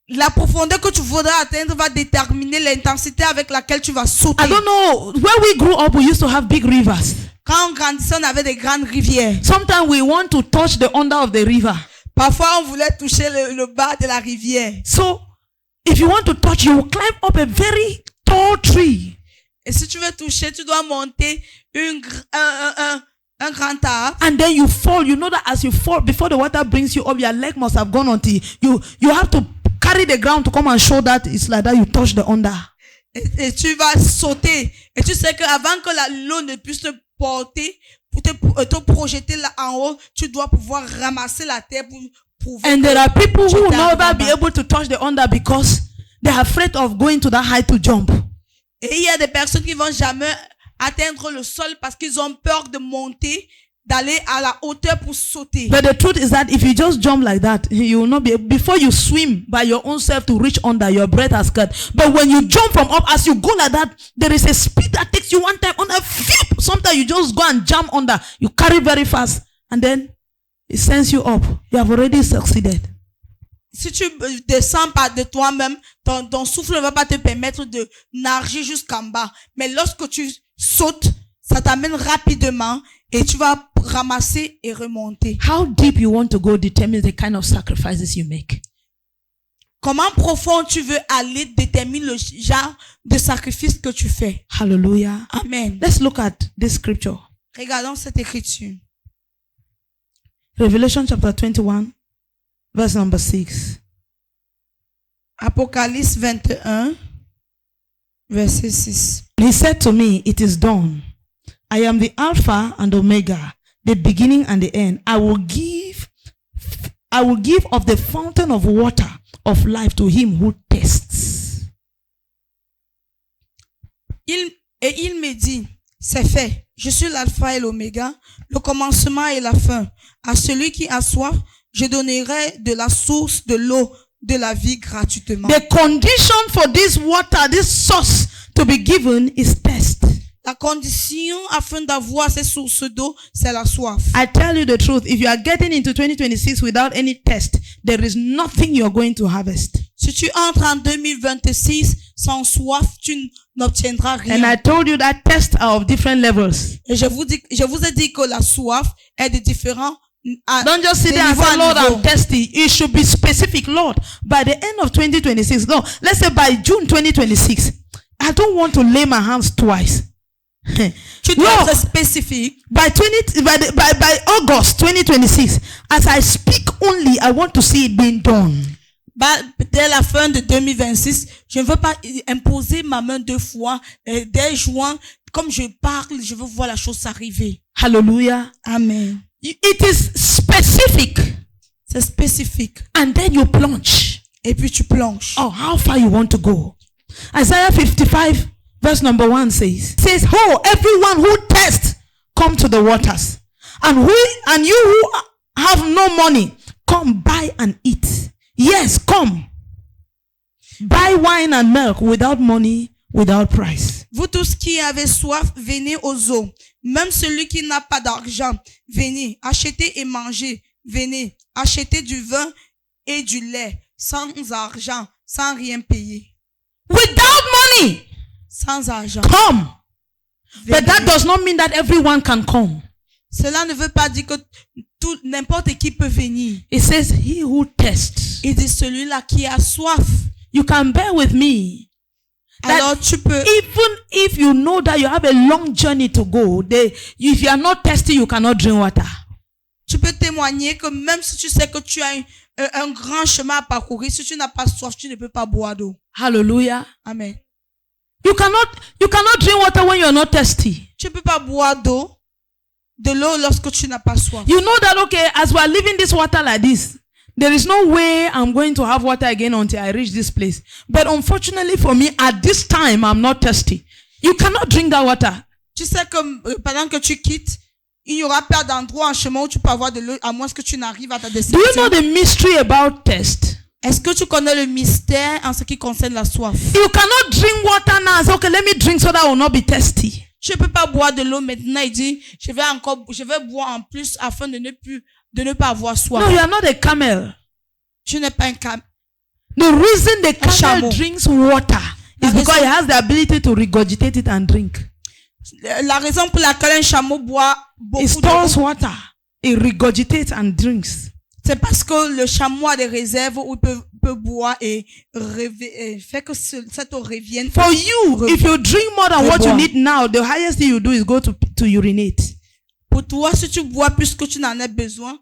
La profondeur que tu voudras atteindre va déterminer l'intensité avec laquelle tu vas sauter. I don't know. Where we grew up, we used to have big rivers. Quand on grandissait, on avait des grandes rivières. Sometimes we want to touch the under of the river. Parfois, on voulait toucher le bas de la rivière. So, if you want to touch, you will climb up a very tall tree. Et si tu veux toucher, tu dois monter un grand arbre. And then you fall. You know that as you fall, before the water brings you up, your leg must have gone until you have to carry the ground to come and show that it's like that you touch the under. Et tu vas sauter. Et tu sais qu'avant que l'eau ne puisse te porter, pour te projeter là en haut, tu dois pouvoir ramasser la terre pour prouver. And there are people who will never be bas. able to touch the under because they are afraid of going to that height to jump. Et il y a des personnes qui vont jamais atteindre le sol parce qu'ils ont peur de monter, d'aller à la hauteur pour sauter. But the truth is that if you just jump like that, you will not be able, before you swim by your own self to reach under, your breath has cut. But when you jump from up, as you go like that, there is a speed that takes you one time on a few. Sometimes you just go and jump under. You carry very fast and then it sends you up. You have already succeeded. Si tu descends pas de toi-même, ton souffle ne va pas te permettre de nager jusqu'en bas. Mais lorsque tu sautes, ça t'amène rapidement et tu vas ramasser et remonter. How deep you want to go determines the kind of sacrifices you make. Comment profond tu veux aller détermine le genre de sacrifice que tu fais. Hallelujah. Amen. Let's look at this scripture. Regardons cette écriture. Revelation chapter 21, verse number 6. Apocalypse 21, verset 6. He said to me, it is done. I am the Alpha and Omega, the beginning and the end. I will give of the fountain of water of life to him who tests. Il me dit, c'est fait. Je suis l'alpha et l'oméga, le commencement et la fin. À celui qui a soif, je donnerai de la source de l'eau de la vie gratuitement. The condition for this water, this source to be given is test. La condition afin d'avoir ces sources d'eau, c'est la soif. I tell you the truth, if you are getting into 2026 without any test, there is nothing you're going to harvest. Si tu entres en 2026 sans soif, tu n'obtiendras rien. And I told you that tests are of different levels. Et je vous ai dit que la soif est de différents Don't just sit there and say, Lord, I'm thirsty. It should be specific. Lord, by the end of 2026, no, let's say by June 2026, I don't want to lay my hands twice. Tu dois être spécifique. By August 2026, as I speak only, I want to see it being done. Dès la fin de 2026, je ne veux pas imposer ma main deux fois. Dès juin, comme je parle, je veux voir la chose arriver. Hallelujah. Amen. It is specific. C'est spécifique. And then you plunge. Et puis tu plonges. Oh, how far you want to go. Isaiah 55 verse number 1 says, "Oh, everyone who thirsts, come to the waters. And you who have no money, come buy and eat. Yes, come. Buy wine and milk without money, without price." Vous tous qui avez soif, venez aux eaux. Même celui qui n'a pas d'argent, venez, achetez et mangez. Venez, achetez du vin et du lait, sans argent, sans rien payer. Without money, sans argent. Come. Venez. But that does not mean that everyone can come. Cela ne veut pas dire que n'importe qui peut venir. It says, he who tests. Il dit celui-là qui a soif. You can bear with me. Alors tu peux. Even if you know that you have a long journey to go, if you are not thirsty, you cannot drink water. Tu peux témoigner que même si tu sais que tu as un grand chemin à parcourir, si tu n'as pas soif, tu ne peux pas boire d'eau. Hallelujah. Amen. You cannot drink water when you are not thirsty. Tu ne peux pas boire de l'eau lorsque tu n'as pas soif. You know that, okay, as we are living this water like this, There is no way I'm going to have water again until I reach this place. But unfortunately for me, at this time, I'm not thirsty. You cannot drink that water. Tu sais que pendant que tu quittes, il n'y aura pas d'endroit en chemin où tu peux avoir de l'eau, à moins que tu n'arrives à ta Do you destination. know the mystery about thirst? Est-ce que tu connais le mystère en ce qui concerne la soif? You cannot drink water now and say, okay, let me drink so that I will not be thirsty. Tu ne peux pas boire de l'eau maintenant et dire, je vais boire en plus afin de ne pas avoir soif. No, you are not a camel. Tu n'es pas un camel. The reason the camel chameau. drinks water is because it has the ability to regurgitate it and drink. La raison pour laquelle un chameau boit It beaucoup stores d'eau, water. It regurgitates and drinks. c'est parce que le chameau a des réserves où il peut boire et fait que cette eau revienne. For you, if you drink more than what you need now, the highest thing you do is go to urinate. Pour toi, si tu bois plus que tu n'en as besoin,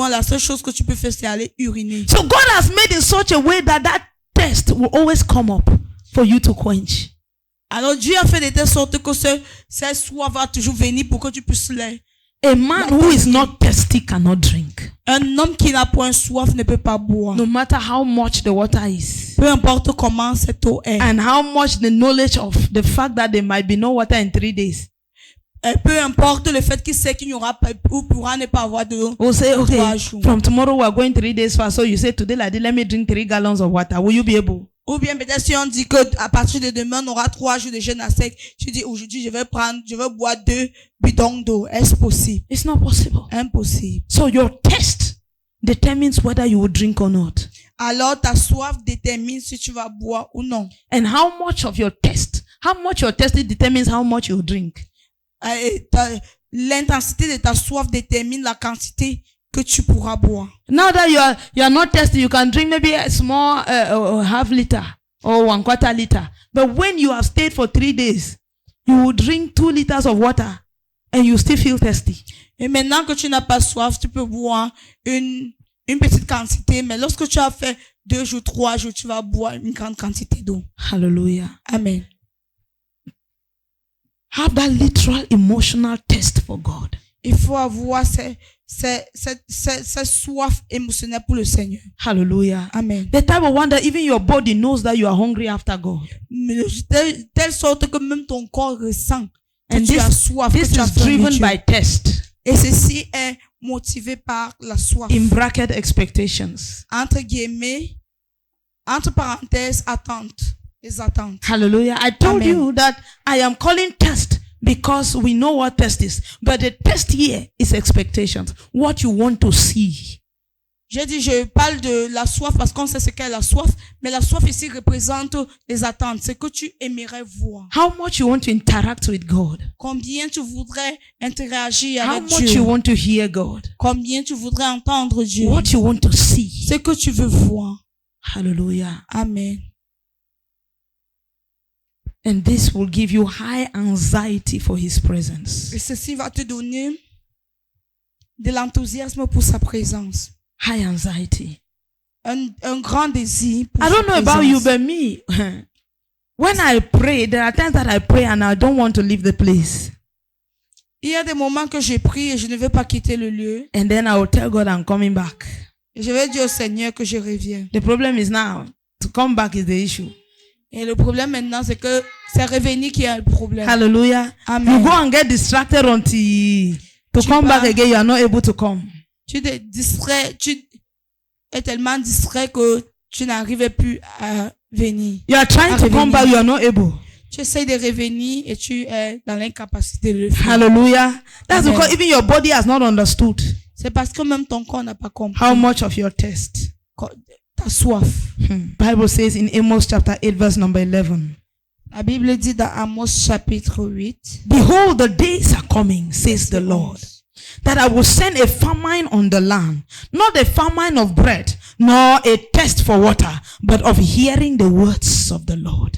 la seule chose que tu peux faire, c'est aller uriner. So God has made in such a way that thirst will always come up for you to quench. Alors Dieu a fait de telle sorte que cette soif va toujours venir pour que tu puisses l'aider. A man who is not thirsty cannot drink. Un homme qui n'a point soif ne peut pas boire. No matter how much the water is. Peu importe comment cette eau est. And how much the knowledge of the fact that there might be no water in 3 days. Et peu importe le fait qu'il sait qu'il n'y aura pas ou pourra ne pas avoir d'eau. We'll say, okay, 3 jours. from tomorrow we are going 3 days fast. So you say today, like this, let me drink 3 gallons of water. Will you be able? Ou bien peut-être si on dit que à partir de demain on aura 3 jours de jeûne à sec, tu dis aujourd'hui je vais boire 2 bidons d'eau. Est-ce possible? It's not possible. Impossible. So your test determines whether you will drink or not. Alors ta soif détermine si tu vas boire ou non. And how much your test determines how much you drink. L'intensité de ta soif détermine la quantité que tu pourras boire. Now that you are not thirsty, you can drink maybe a small half liter or 1/4 liter. But when you have stayed for 3 days, you will drink 2 liters of water and you still feel thirsty. Et maintenant que tu n'as pas soif, tu peux boire une petite quantité. Mais lorsque tu as fait 2 jours, 3 jours, tu vas boire une grande quantité d'eau. Hallelujah. Amen. Have that literal emotional test for God. Il faut avoir cette soif émotionnelle pour le Seigneur. Hallelujah. Amen. The type of one that even your body knows that you are hungry after God. Telle sorte que même ton corps ressent que And tu as soif. this que tu as is faim de driven Dieu. by test. Et ceci est motivé par la soif. In bracket expectations. Entre guillemets, entre parenthèses, attentes. Les attentes. Hallelujah. I told Amen. you that I am calling test because we know what test is. But the test here is expectations. What you want to see. J'ai dit, je parle de la soif parce qu'on sait ce qu'est la soif. Mais la soif ici représente les attentes. Ce que tu aimerais voir. How much you want to interact with God. Combien tu voudrais interagir How avec much Dieu. you want to hear God. Combien tu voudrais entendre Dieu. What you want to see. Ce que tu veux voir. Hallelujah. Amen. And this will give you high anxiety for His presence. Et ceci va te donner de l'enthousiasme pour sa présence. High anxiety. Un grand désir pour I sa don't know présence. about you, but me, when I pray, there are times that I pray and I don't want to leave the place. Il y a des moments que j'ai pris et je ne veux pas quitter le lieu. And then I will tell God I'm coming back. Et je vais dire au Seigneur que je reviens. The problem is now, to come back is the issue. Et le problème maintenant, c'est que c'est revenir qui est le problème. Hallelujah. Amen. You go and get distracted until to Tu come back pars. again, you are not able to come. Tu te distrais, tu es tellement distrait que tu n'arrives plus à venir. You are trying to come back, you are not able. Tu essaies de revenir et tu es dans l'incapacité de le faire. Hallelujah. That's Amen. because even your body has not understood C'est parce que même ton corps n'a pas compris how much of your test. ta soif. Bible says in Amos chapter 8 verse number 11. La Bible dit dans Amos chapitre 8. Behold, the days are coming, says the Lord, that I will send a famine on the land, not a famine of bread, nor a thirst for water, but of hearing the words of the Lord.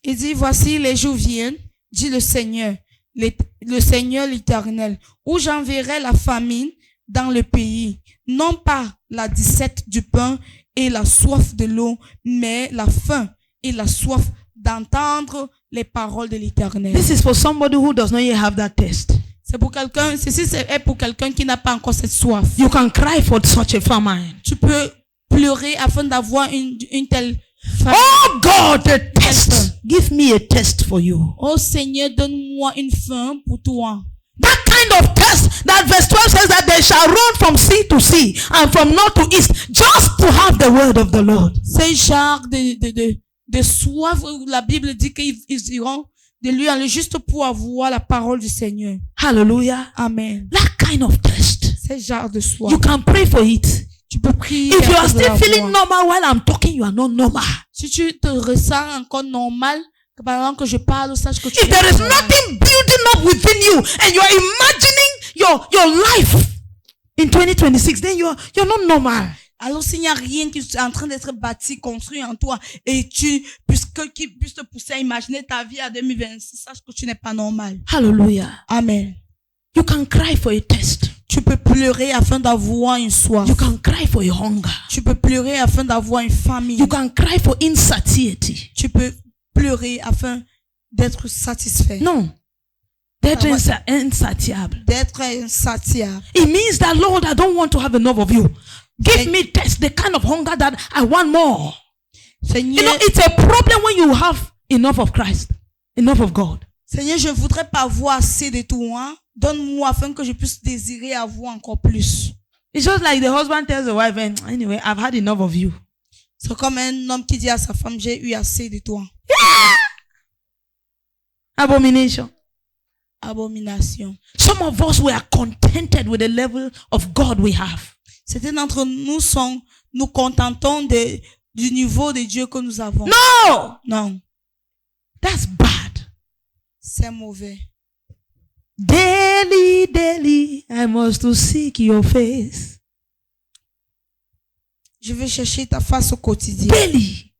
Il dit, voici les jours viennent, dit le Seigneur l'Éternel, où j'enverrai la famine dans le pays, non pas la disette du pain et la soif de l'eau, mais la faim et la soif d'entendre les paroles de l'Éternel. This is for somebody who does not yet have that test. C'est pour quelqu'un, ceci est pour quelqu'un qui n'a pas encore cette soif. You can cry for such a famine. Tu peux pleurer afin d'avoir une telle famine. Oh God, a test. Give me a test for you. Oh Seigneur, donne-moi une faim pour toi. That kind of test that verse 12 says that they shall run from sea to sea and from north to east just to have the word of the Lord. C'est genre de soif où la Bible dit qu'ils iront de lui en lieu juste pour avoir la parole du Seigneur. Hallelujah. Amen. That kind of test. C'est genre de soif. You can pray for it. Tu peux prier. If you are still feeling normal while I'm talking, you are not normal. Si tu te ressens encore normal, pendant que je parle, sache que tu If there is nothing building up within you and you are imagining your life in 2026, then you're not normal. Alors s'il n'y a rien qui est en train d'être bâti, construit en toi, et qui puisse te pousser à imaginer ta vie à 2026, sache que tu n'es pas normal. Hallelujah. Amen. You can cry for a test. Tu peux pleurer afin d'avoir une soif. You can cry for a hunger. Tu peux pleurer afin d'avoir une famine. You can cry for insatiety. Tu peux pleurer afin d'être satisfait. No. D'être insatiable. D'être insatiable. It means that, Lord, I don't want to have enough of you. Give me test, the kind of hunger that I want more. Seigneur, You know, it's a problem when you have enough of Christ, enough of God. Seigneur, je voudrais pas avoir assez de toi. Donne-moi afin que je puisse désirer avoir encore plus. It's just like the husband tells the wife, and anyway, I've had enough of you. C'est comme un homme qui dit à sa femme, j'ai eu assez de toi. Abomination. Abomination. Some of us were contented with the level of God we have. Certains d'entre nous contentons du niveau de Dieu que nous avons. No! Non. That's bad. C'est mauvais. Daily, daily, I must to seek your face. Je vais chercher ta face au quotidien. Daily.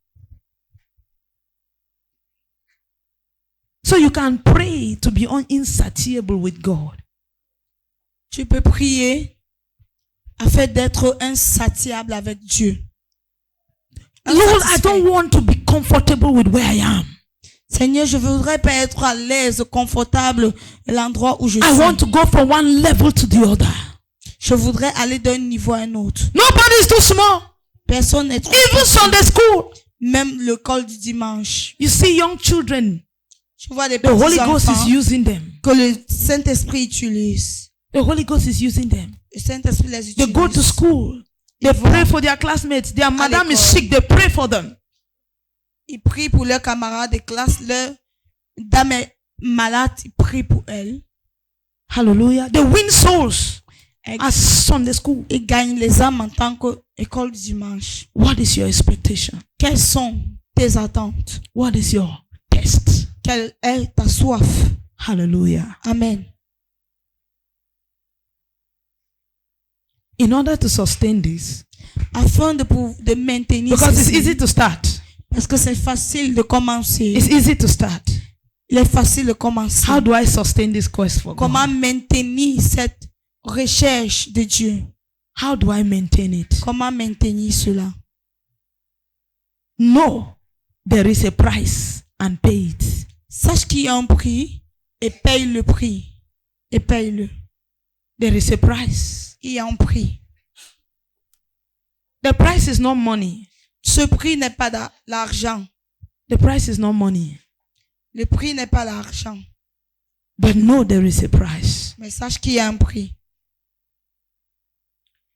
So you can pray to be insatiable with God. Tu peux prier afin d'être insatiable avec Dieu. Lord, I don't want to be comfortable with where I am. Seigneur, je voudrais pas être à l'aise, confortable à l'endroit où je I suis. want to go from one level to the other. Je voudrais aller d'un niveau à un autre. Nobody is too small. Personne n'est trop Even petit. Sunday school. Même l'école du dimanche. You see young children. Tu vois des The Holy petits Ghost enfants is using them. que le Saint-Esprit utilise. The Holy Ghost is using them. Le Saint-Esprit les They utilise. go to school. They Ils vont pray for their classmates. Their madam is l'école. sick. They pray for them. Ils prient pour leurs camarades de classe. Leur dame est malade. Ils prient pour elle. Hallelujah. They win souls at Sunday school. Ils gagnent les âmes en tant qu'école du dimanche. What is your expectation? Quelles sont tes attentes? What is your test? Quelle est ta soif? Hallelujah. Amen. In order to sustain this, Afin de maintenir because it's ceci, easy to start. parce que c'est facile de commencer. It's easy to start. Il est facile de commencer. How do I sustain this quest for Comment God? maintenir cette recherche de Dieu? How do I maintain it? Comment maintenir cela? No, there is a price and pay it. Sache qu'il y a un prix et paye le prix. Et paye-le. There is a price. Il y a un prix. The price is not money. Ce prix n'est pas l'argent. The price is not money. Le prix n'est pas l'argent. But no, there is a price. Mais sache qu'il y a un prix.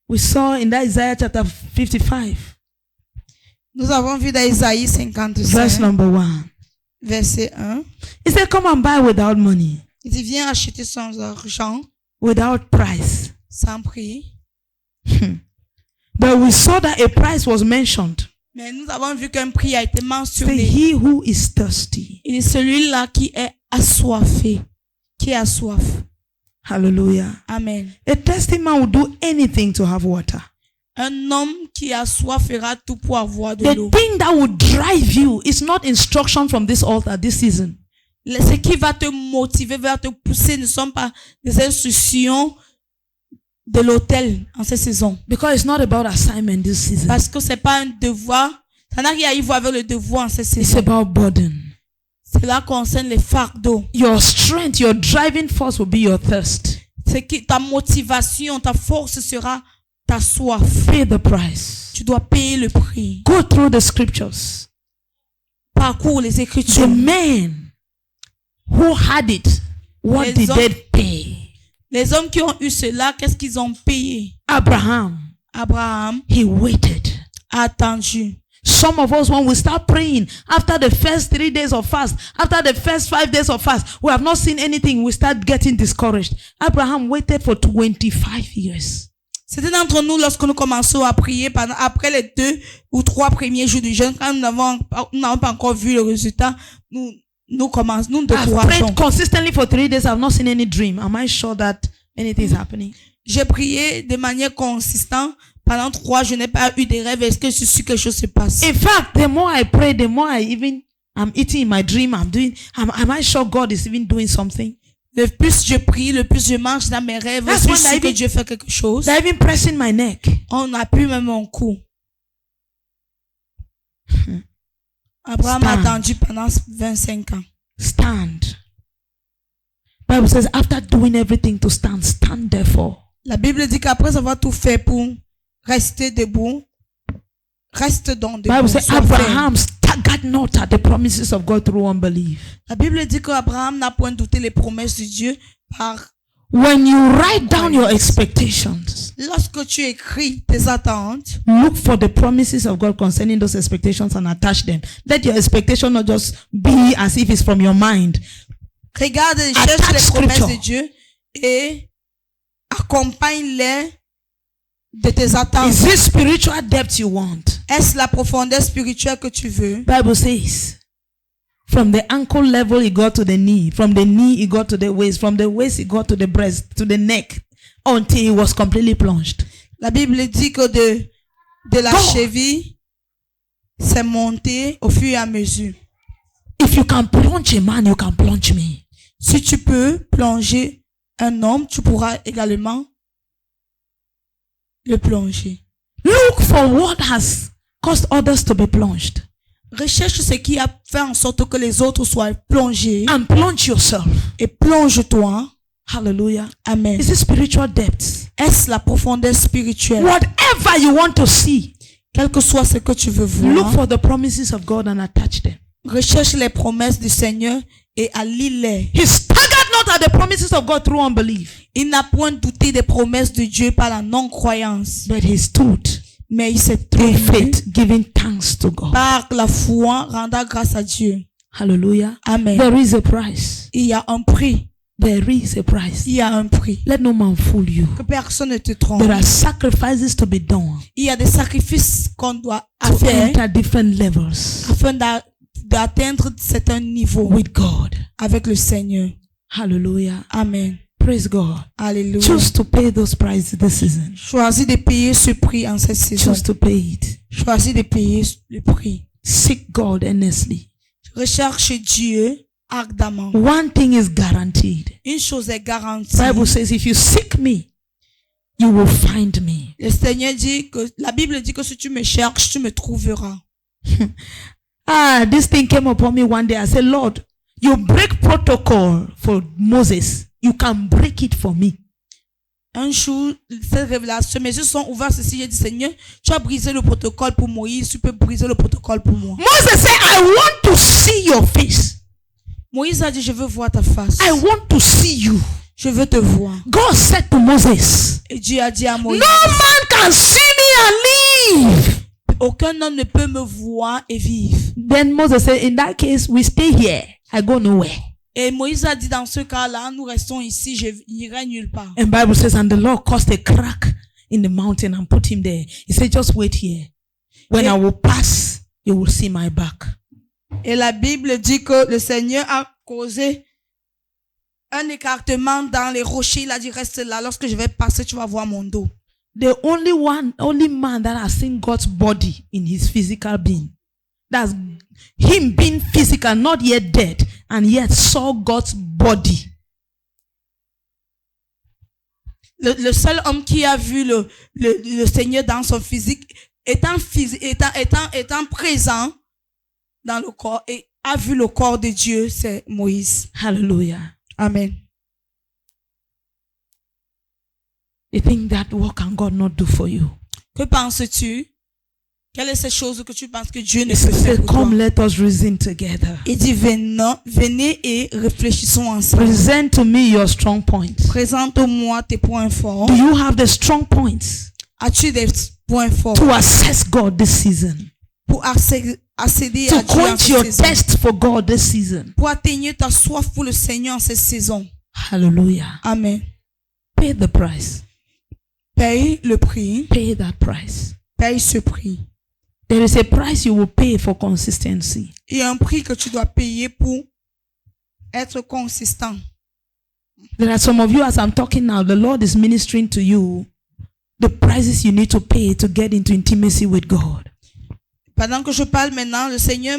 We saw in that Isaiah chapter 55, Nous avons vu dans Isaïe verse 55, number 1. verset 1. He said, come and buy without money, Il dit, viens acheter sans argent, without price. sans prix. But we saw that a price was mentioned. Mais nous avons vu qu'un prix a été Say, mentionné. he who is thirsty. Il est celui-là qui est assoiffé. Qui a soif. Hallelujah. Amen. A thirsty man will do anything to have water. Un homme qui a soif fera tout pour avoir de The l'eau. thing that will drive you is not instruction from this altar this season. Ce qui va te motiver, va te pousser ne sont pas des instructions de l'autel en cette saison. Because it's not about assignment this season. Parce que c'est pas un devoir. Ça n'a rien à y voir avec le devoir en cette It's saison. about burden. Cela concerne les fardeaux. Your strength, your driving force will be your thirst. C'est que ta motivation, ta force sera ta soif. Pay the price. Tu dois payer le prix. Go through the scriptures. Parcours les The Écritures. men who had it, what Les did hommes- they pay? Les hommes qui ont eu cela, qu'est-ce qu'ils ont payé? Abraham, Abraham he waited. a attendu. Some of us, when we start praying, after the first 3 days of fast, after the first 5 days of fast, we have not seen anything, we start getting discouraged. Abraham waited for 25 years. C'était d'entre nous lorsque nous commençons à prier après les 2 ou 3 premiers jours du jeûne, quand nous n'avons pas encore vu le résultat, nous I've prayed décourageons. consistently for 3 days. I've not seen any dream. Am I sure that anything is happening? J'ai prié de manière consistante pendant 3 jours, je n'ai pas eu de rêve. Est-ce que je suis quelque chose se passe? In fact, the more I pray, the more I'm eating in my dream. Am I sure God is even doing something? Le plus je prie, le plus je mange dans mes rêves, That's je when suis I que even- Dieu fait quelque chose. They're even pressing my neck. On appuie même mon cou. Abraham a Stand. attendu pendant 25 ans. Stand. Bible says, after doing everything to stand, stand therefore. La Bible dit qu'après avoir tout fait pour rester debout, reste donc debout. Bible says, sois ferme. Abraham staggered not at the promises of God through unbelief. La Bible dit qu'Abraham n'a point douté les promesses de Dieu par When you write down your expectations, lorsque tu écris tes attentes, look for the promises of God concerning those expectations and attach them. Let your expectation not just be as if it's from your mind. regarde et Attach cherche les promesses scripture. de Dieu et accompagne-les de tes attentes. Is this spiritual depth you want? Est-ce la profondeur spirituelle que tu veux? Bible says, from the ankle level it got to the knee, from the knee it got to the waist, from the waist it got to the breast, to the neck, until it was completely plunged. La Bible dit que de la Go. cheville, c'est monté au fur et à mesure. If you can plunge a man, you can plunge me. Si tu peux plonger un homme, tu pourras également le plonger. Look for what has caused others to be plunged Recherche ce qui a fait en sorte que les autres soient plongés and plunge yourself. et plonge-toi. Hallelujah. Amen. Is it spiritual depth? Est-ce la profondeur spirituelle? Whatever you want to see, Quel que soit ce que tu veux look voir, for the promises of God and attach them. recherche les promesses du Seigneur et allie-les. He staggered not at the promises of God through unbelief, Il n'a point douté des promesses de Dieu par la non-croyance, but he stood mais il s'est in tenu faith, giving thanks to God. par la foi, rendant grâce à Dieu. Hallelujah. Amen. There is a price. Il y a un prix. There is a price. Il y a un prix. Let no man fool you. Que personne ne te trompe. There are sacrifices to be done Il y a des sacrifices qu'on doit to faire enter different levels afin d'atteindre certains niveaux with God. avec le Seigneur. Hallelujah. Amen. Praise God. Alléluia. Choose to pay those prices this season. Choisis de payer ce prix en cette saison. Choose to pay it. Choisis de payer le prix. Seek God earnestly. Recherche Dieu ardemment. One thing is guaranteed. Une chose est garantie. Bible says, if you seek me, you will find me. Le Seigneur dit que, la Bible dit que si tu me cherches, tu me trouveras. This thing came upon me one day. I said, Lord, you break protocol for Moses. You can break it for me. Un jour, cette révélation, mes yeux sont ouverts ceci, j'ai dit, Seigneur, tu as brisé le protocole pour Moïse, tu peux briser le protocole pour moi. Moses said, I want to see your face. Moïse a dit, je veux voir ta face. I want to see you. Je veux te voir. God said to Moses, Et Dieu a dit à Moïse, no man can see me and live. aucun homme ne peut me voir et vivre. Then Moses said, in that case, we stay here. I go nowhere. Et Moïse a dit, dans ce cas-là, nous restons ici, je n'irai nulle part. And Bible says, and the Lord caused a crack in the mountain and put him there. He said, just wait here. When I will pass, you will see my back. Et la Bible dit que le Seigneur a causé un écartement dans les rochers. Il a dit, reste là. Lorsque je vais passer, tu vas voir mon dos. The only man that has seen God's body in his physical being. That's him being physical, not yet dead, and yet saw God's body. Le seul homme qui a vu le Seigneur dans son physique, étant présent dans le corps et a vu le corps de Dieu, c'est Moïse. Hallelujah. Amen. You think that what can God not do for you? Que penses-tu? Quelle est cette chose que tu penses que Dieu ne He peut faire said, pour toi? come, let us reason together. Il dit, venez et réfléchissons ensemble. Present to me your strong points. Présente-moi tes points forts. Do you have the strong points As-tu des points forts to assess God this season? pour accéder à To Dieu en quench your cette saison? thirst for God this season? Pour atteindre ta soif pour le Seigneur en cette saison. Hallelujah. Amen. Pay the price. Paye le prix. Pay that price. Paye ce prix. There is a price you will pay for consistency. Il y a un prix que tu dois payer pour être consistant. There are some of you, as I'm talking now, the Lord is ministering to you the prices you need to pay to get into intimacy with God. Pendant que je parle maintenant, le Seigneur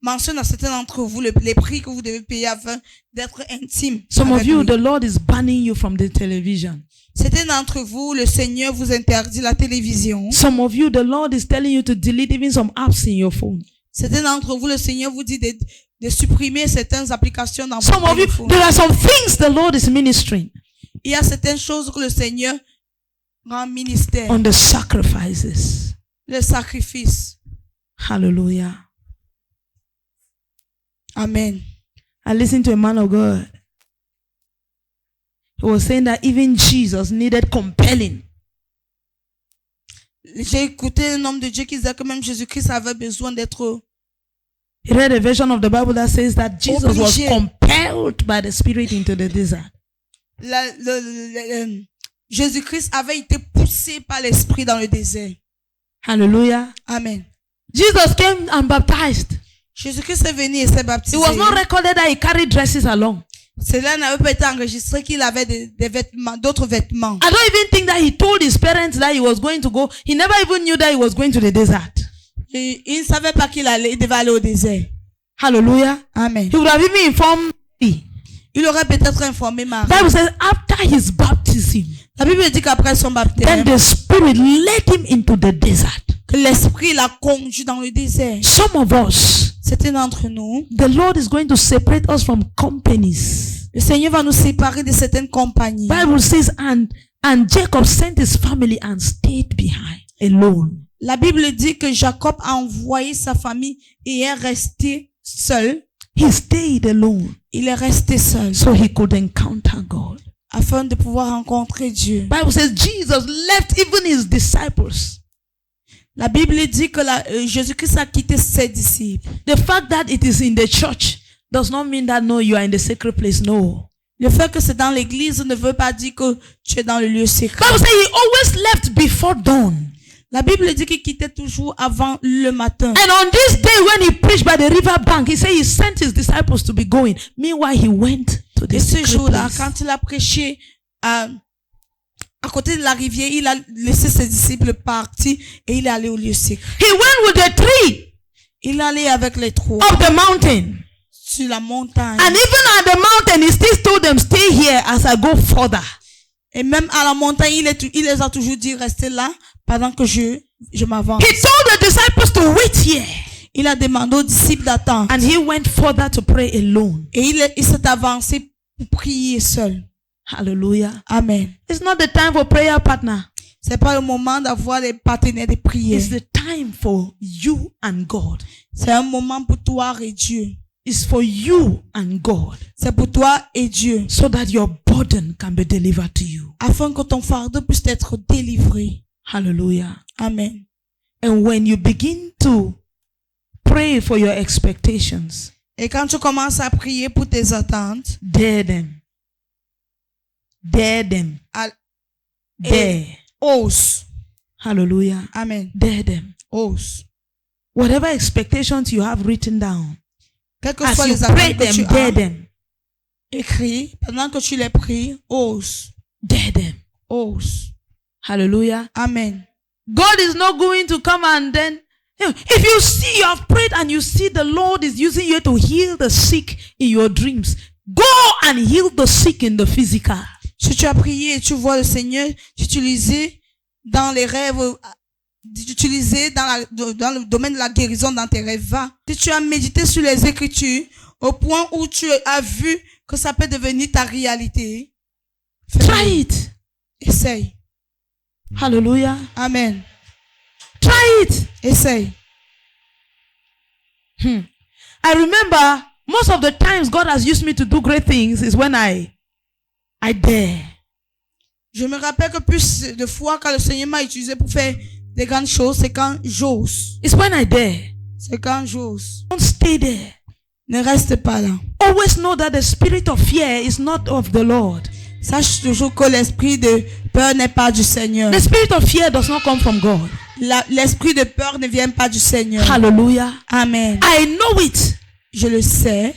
mentionne à certains d'entre vous les prix que vous devez payer afin d'être intime. Some of avec you, lui. the Lord is banning you from the television. Certains d'entre vous, le Seigneur vous interdit la télévision. Some of you, the Lord is telling you to delete even some apps in your phone. Certains d'entre vous, le Seigneur vous dit de supprimer certaines applications dans Some votre of you, téléphone. there are some things the Lord is ministering Il y a certaines choses que le Seigneur rend ministère. on the sacrifices. Le sacrifice. Hallelujah. Amen. I listened to a man of God. He was saying that even Jesus needed compelling. J'ai écouté un homme de Dieu qui disait que même Jésus-Christ avait besoin d'être... He read a version of the Bible that says that Jesus was Obligé. compelled by the Spirit into the desert. Jésus-Christ avait été poussé par l'Esprit dans le désert. Hallelujah. Amen. Jesus came and baptized. Jésus-Christ est venu et s'est baptisé. It was not recorded that he carried dresses along. Cela n'avait pas été enregistré qu'il avait des vêtements, d'autres vêtements. I don't even think that he told his parents that he was going to go. He never even knew that he was going to the desert. Et il ne savait pas qu'il devait aller au désert. Hallelujah. Amen. He would have even informed me. Il aurait peut-être informé Marie. The Bible says after his baptism, La Bible dit qu'après son then baptême, the Spirit led him into the desert. que l'Esprit l'a conduit dans le désert. Some of us, C'était d'entre nous. the Lord is going to separate us from companies. Le Seigneur va nous séparer de certaines compagnies. Bible says, and Jacob sent his family and stayed behind alone. La Bible dit que Jacob a envoyé sa famille et est resté seul. He stayed alone Il est resté seul so he could encounter God. afin de pouvoir rencontrer Dieu. Bible says Jesus left even his disciples. La Bible dit que Jésus-Christ a quitté ses disciples. The fact that it is in the church does not mean that no, you are in the sacred place. No. Le fait que c'est dans l'église ne veut pas dire que tu es dans le lieu secret. Bible says he always left before dawn. La Bible dit qu'il quittait toujours avant le matin. And on this day when he preached by the river bank, he said he sent his disciples to be going. Meanwhile, he went to the Et ce secret jour-là, place. quand il a prêché à côté de la rivière, il a laissé ses disciples partir et il est allé au lieu secret. He went with the tree Il est allé avec les trois up the mountain. sur la montagne. And even at the mountain, he still told them, stay here as I go further. Et même à la montagne, il les a toujours dit, restez là pendant que je m'avance. He told the disciples to wait here. Il a demandé aux disciples d'attendre. And he went further to pray alone. Et il s'est avancé pour prier seul. Hallelujah. Amen. It's not the time for prayer partner. C'est pas le moment d'avoir des partenaires de prière. It's the time for you and God. C'est un moment pour toi et Dieu. It's for you and God. C'est pour toi et Dieu. So that your burden can be delivered to you. Afin que ton fardeau puisse être délivré. Hallelujah. Amen. And when you begin to pray for your expectations, Et quand tu commences à prier pour tes attentes, dare them. Dare them. Dare. Ose. Hallelujah. Amen. Dare them. Ose. Whatever expectations you have written down, Quelles que as soient you les pray attentes que them, tu dare as, them. écris, pendant que tu les pries, ose. Dare them. Ose. Hallelujah. Amen. God is not going to come and then, if you see you have prayed and you see the Lord is using you to heal the sick in your dreams, go and heal the sick in the physical. Si tu as prié et tu vois le Seigneur t'utiliser dans les rêves d'utiliser dans le domaine de la guérison dans tes rêves, va. Si tu as médité sur les Écritures au point où tu as vu que ça peut devenir ta réalité, Try it. essaye. Hallelujah. Amen. Try it. Essaye. I remember most of the times God has used me to do great things is when I dare. Je me rappelle que plus de fois quand le Seigneur m'a utilisé pour faire des grandes choses, c'est quand j'ose. It's when I dare. C'est quand j'ose. Don't stay there. Ne reste pas là. Always know that the spirit of fear is not of the Lord. Sache toujours que l'esprit de peur n'est pas du Seigneur. The spirit of fear does not come from God. L'esprit de peur ne vient pas du Seigneur. Hallelujah. Amen. I know it. Je le sais.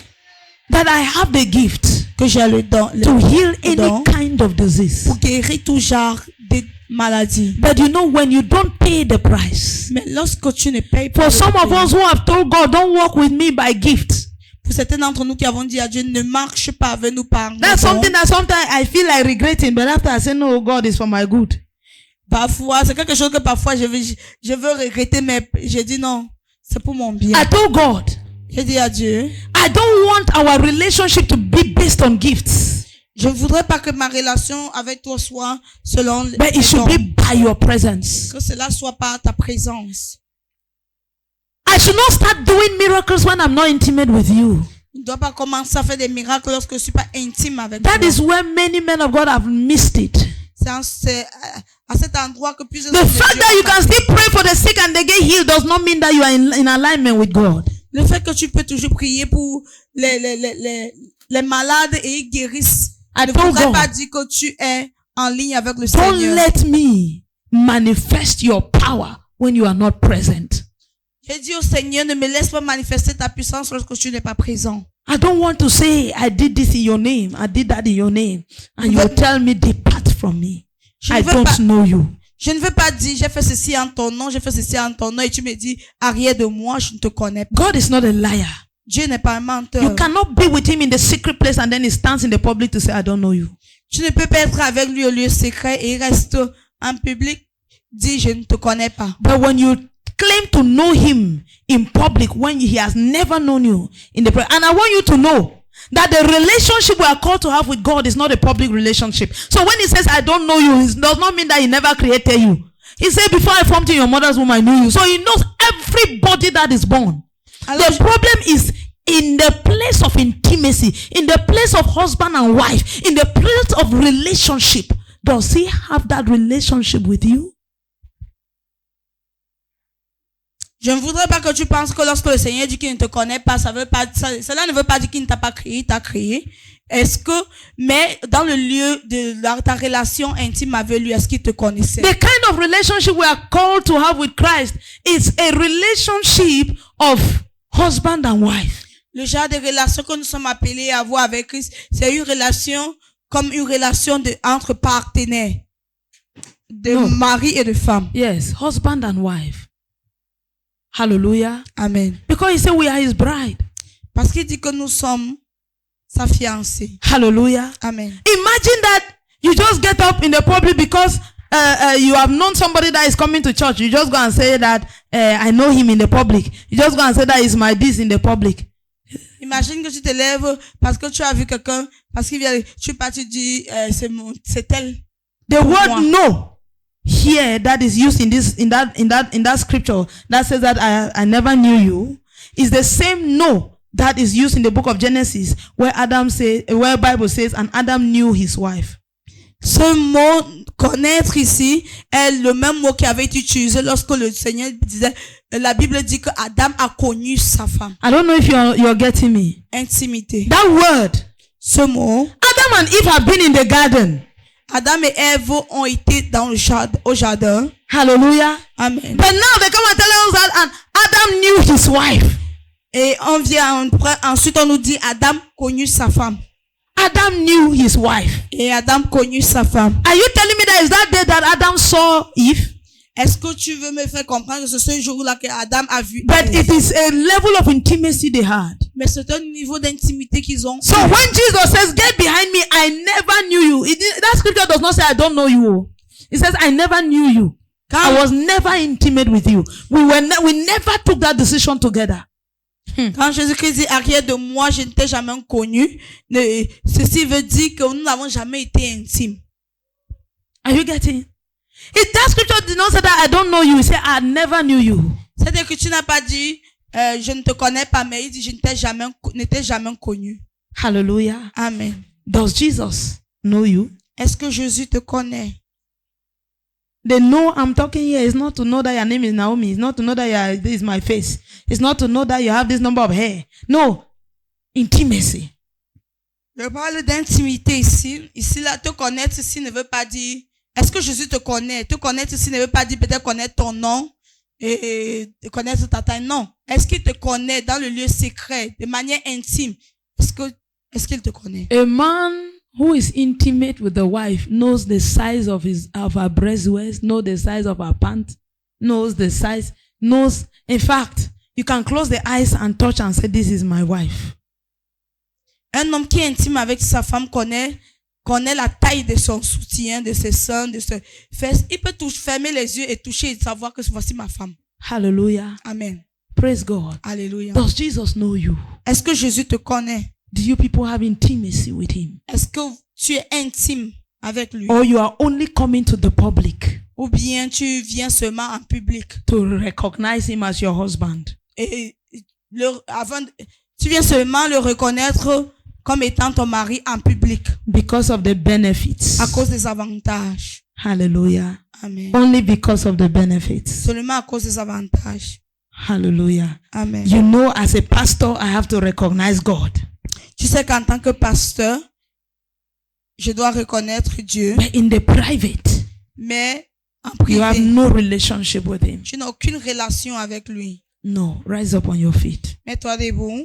That I have the gift Que j'ai le don. to heal any don kind of disease. pour guérir tout genre de maladie. But you know, when you don't pay the price. Mais lorsque tu ne payes pas For some of us who have told God, don't walk with me by gift. pour certains d'entre nous qui avons dit à Dieu, ne marche pas avec nous par That's don. something that sometimes I feel like regretting, but after I say, no, God is for my good. Parfois, c'est quelque chose que parfois je veux regretter, mais j'ai dit non, c'est pour mon bien. I told God, J'ai dit à Dieu, I don't want our relationship to be based on gifts, je ne voudrais pas que ma relation avec toi soit selon but les it should dons. be by your presence. Que cela soit par ta présence. I should not start doing miracles when I'm not intimate with you. Tu ne dois pas commencer à faire des miracles lorsque je ne suis pas intime avec That toi. is where many men of God have missed it. C'est à cet endroit que plusieurs The hommes de fact Dieu that you ont can passé. still pray for the sick and they get healed does not mean that you are in alignment with God. Le fait que tu peux toujours prier pour les malades et ils guérissent, I ne told voudrait God, pas dire que tu es en ligne avec le don't Seigneur. let me manifest your power when you are not present. J'ai dit au Seigneur, ne me laisse pas manifester ta puissance lorsque tu n'es pas présent. I don't want to say, I did this in your name, I did that in your name, and you tell me, depart from me. Je I ne veux don't pas- know you. Je ne veux pas dire, j'ai fait ceci en ton nom, j'ai fait ceci en ton nom, et tu me dis, arrière de moi, je ne te connais pas. God is not a liar. Dieu n'est pas un menteur. You cannot be with him in the secret place and then he stands in the public to say, I don't know you. Tu ne peux pas être avec lui au lieu secret et il reste en public, dit, je ne te connais pas. But when you claim to know him in public when he has never known you in the and I want you to know that the relationship we are called to have with God is not a public relationship. So when he says, I don't know you, it does not mean that he never created you. He said, before I formed in your mother's womb, I knew you. So he knows everybody that is born. Alors, The problem is in the place of intimacy, in the place of husband and wife, in the place of relationship. Does he have that relationship with you? je ne voudrais pas que tu penses que lorsque le Seigneur dit qu'il ne te connaît pas, cela ne veut pas dire qu'il ne t'a pas créé, il t'a créé. Mais dans le lieu de ta relation intime avec lui, est-ce qu'il te connaissait? The kind of relationship we are called to have with Christ is a relationship of husband and wife. Le genre de relation que nous sommes appelés à avoir avec Christ, c'est une relation comme une relation entre partenaires, de No. mari et de femme. Yes, husband and wife. Hallelujah. Amen. Because he said we are his bride. Parce qu'il dit que nous sommes sa fiancée. Hallelujah. Amen. Imagine that you just get up in the public because you have known somebody that is coming to church. You just go and say that I know him in the public. You just go and say that he's my this in the public. Imagine que tu te lèves parce que tu as vu quelqu'un, parce qu'il vient, tu es parti dire, c'est elle. The word moi. no here that is used in that scripture that says that I never knew you is the same no that is used in the book of Genesis where Bible says and Adam knew his wife. Ce mot connaître ici est le même mot qui avait été utilisé lorsque le Seigneur disait, la Bible dit que Adam a connu sa femme. I don't know if you're getting me. Intimité. That word, Ce mot, Adam and Eve have been in the garden. Adam et Ève ont été dans le au jardin. Hallelujah. Amen. But now they come and tell us that and Adam knew his wife. Et ensuite on nous dit Adam connu sa femme. Adam knew his wife. Et Adam connu sa femme. Are you telling me that is that day that Adam saw Eve? Est-ce que tu veux me faire comprendre que c'est ce jour-là que Adam a vu But Ève? it is a level of intimacy they had. Mais c'est un niveau d'intimité qu'ils ont. So when Jesus says, get behind me, I never knew you. That scripture does not say, I don't know you. It says, I never knew you. I was never intimate with you. We never took that decision together. Quand Jésus-Christ dit arrière de moi, je ne t'ai jamais connu, ceci veut dire que nous n'avons jamais été intimes. Are you getting? If that scripture did not say that I don't know you, he said I never knew you. C'est-à-dire que tu n'as pas dit je ne te connais pas, mais il dit je ne t'ai jamais connu. Hallelujah. Amen. Does Jesus know you? Est-ce que Jésus te connaît? They know I'm talking here. It's not to know that your name is Naomi. It's not to know that this is my face. It's not to know that you have this number of hair. No. Intimacy. Je parle d'intimité ici. Ici, là, te connaître ici ne veut pas dire, est-ce que Jésus te connaît? Te connaître ici ne veut pas dire peut-être connaître ton nom et connaître ta taille. Non. Est-ce qu'il te connaît dans le lieu secret, de manière intime? Est-ce qu'il te connaît? A man who is intimate with the wife knows the size of her breast waist, knows the size of her pants, knows the size, in fact, you can close the eyes and touch and say, this is my wife. Un homme qui est intime avec sa femme connaît la taille de son soutien, de ses seins, de ses fesses. Il peut fermer les yeux et toucher et savoir que voici ma femme. Hallelujah. Amen. Praise God. Alléluia. Does Jesus know you? Est-ce que Jésus te connaît? Do you people have intimacy with him? Est-ce que tu es intime avec lui? Or you are only coming to the public? Ou bien tu viens seulement en public? To recognize him as your husband? Et tu viens seulement le reconnaître comme étant ton mari en public. Because of the benefits. À cause des avantages. Hallelujah. Amen. Only because of the benefits. Seulement à cause des avantages. Hallelujah. Amen. You know, as a pastor, I have to recognize God. Tu sais qu'en tant que pasteur, je dois reconnaître Dieu. But in the private, mais en you have privé, no relationship with him. tu n'as aucune relation avec lui. No. Rise up on your feet. Mets-toi debout.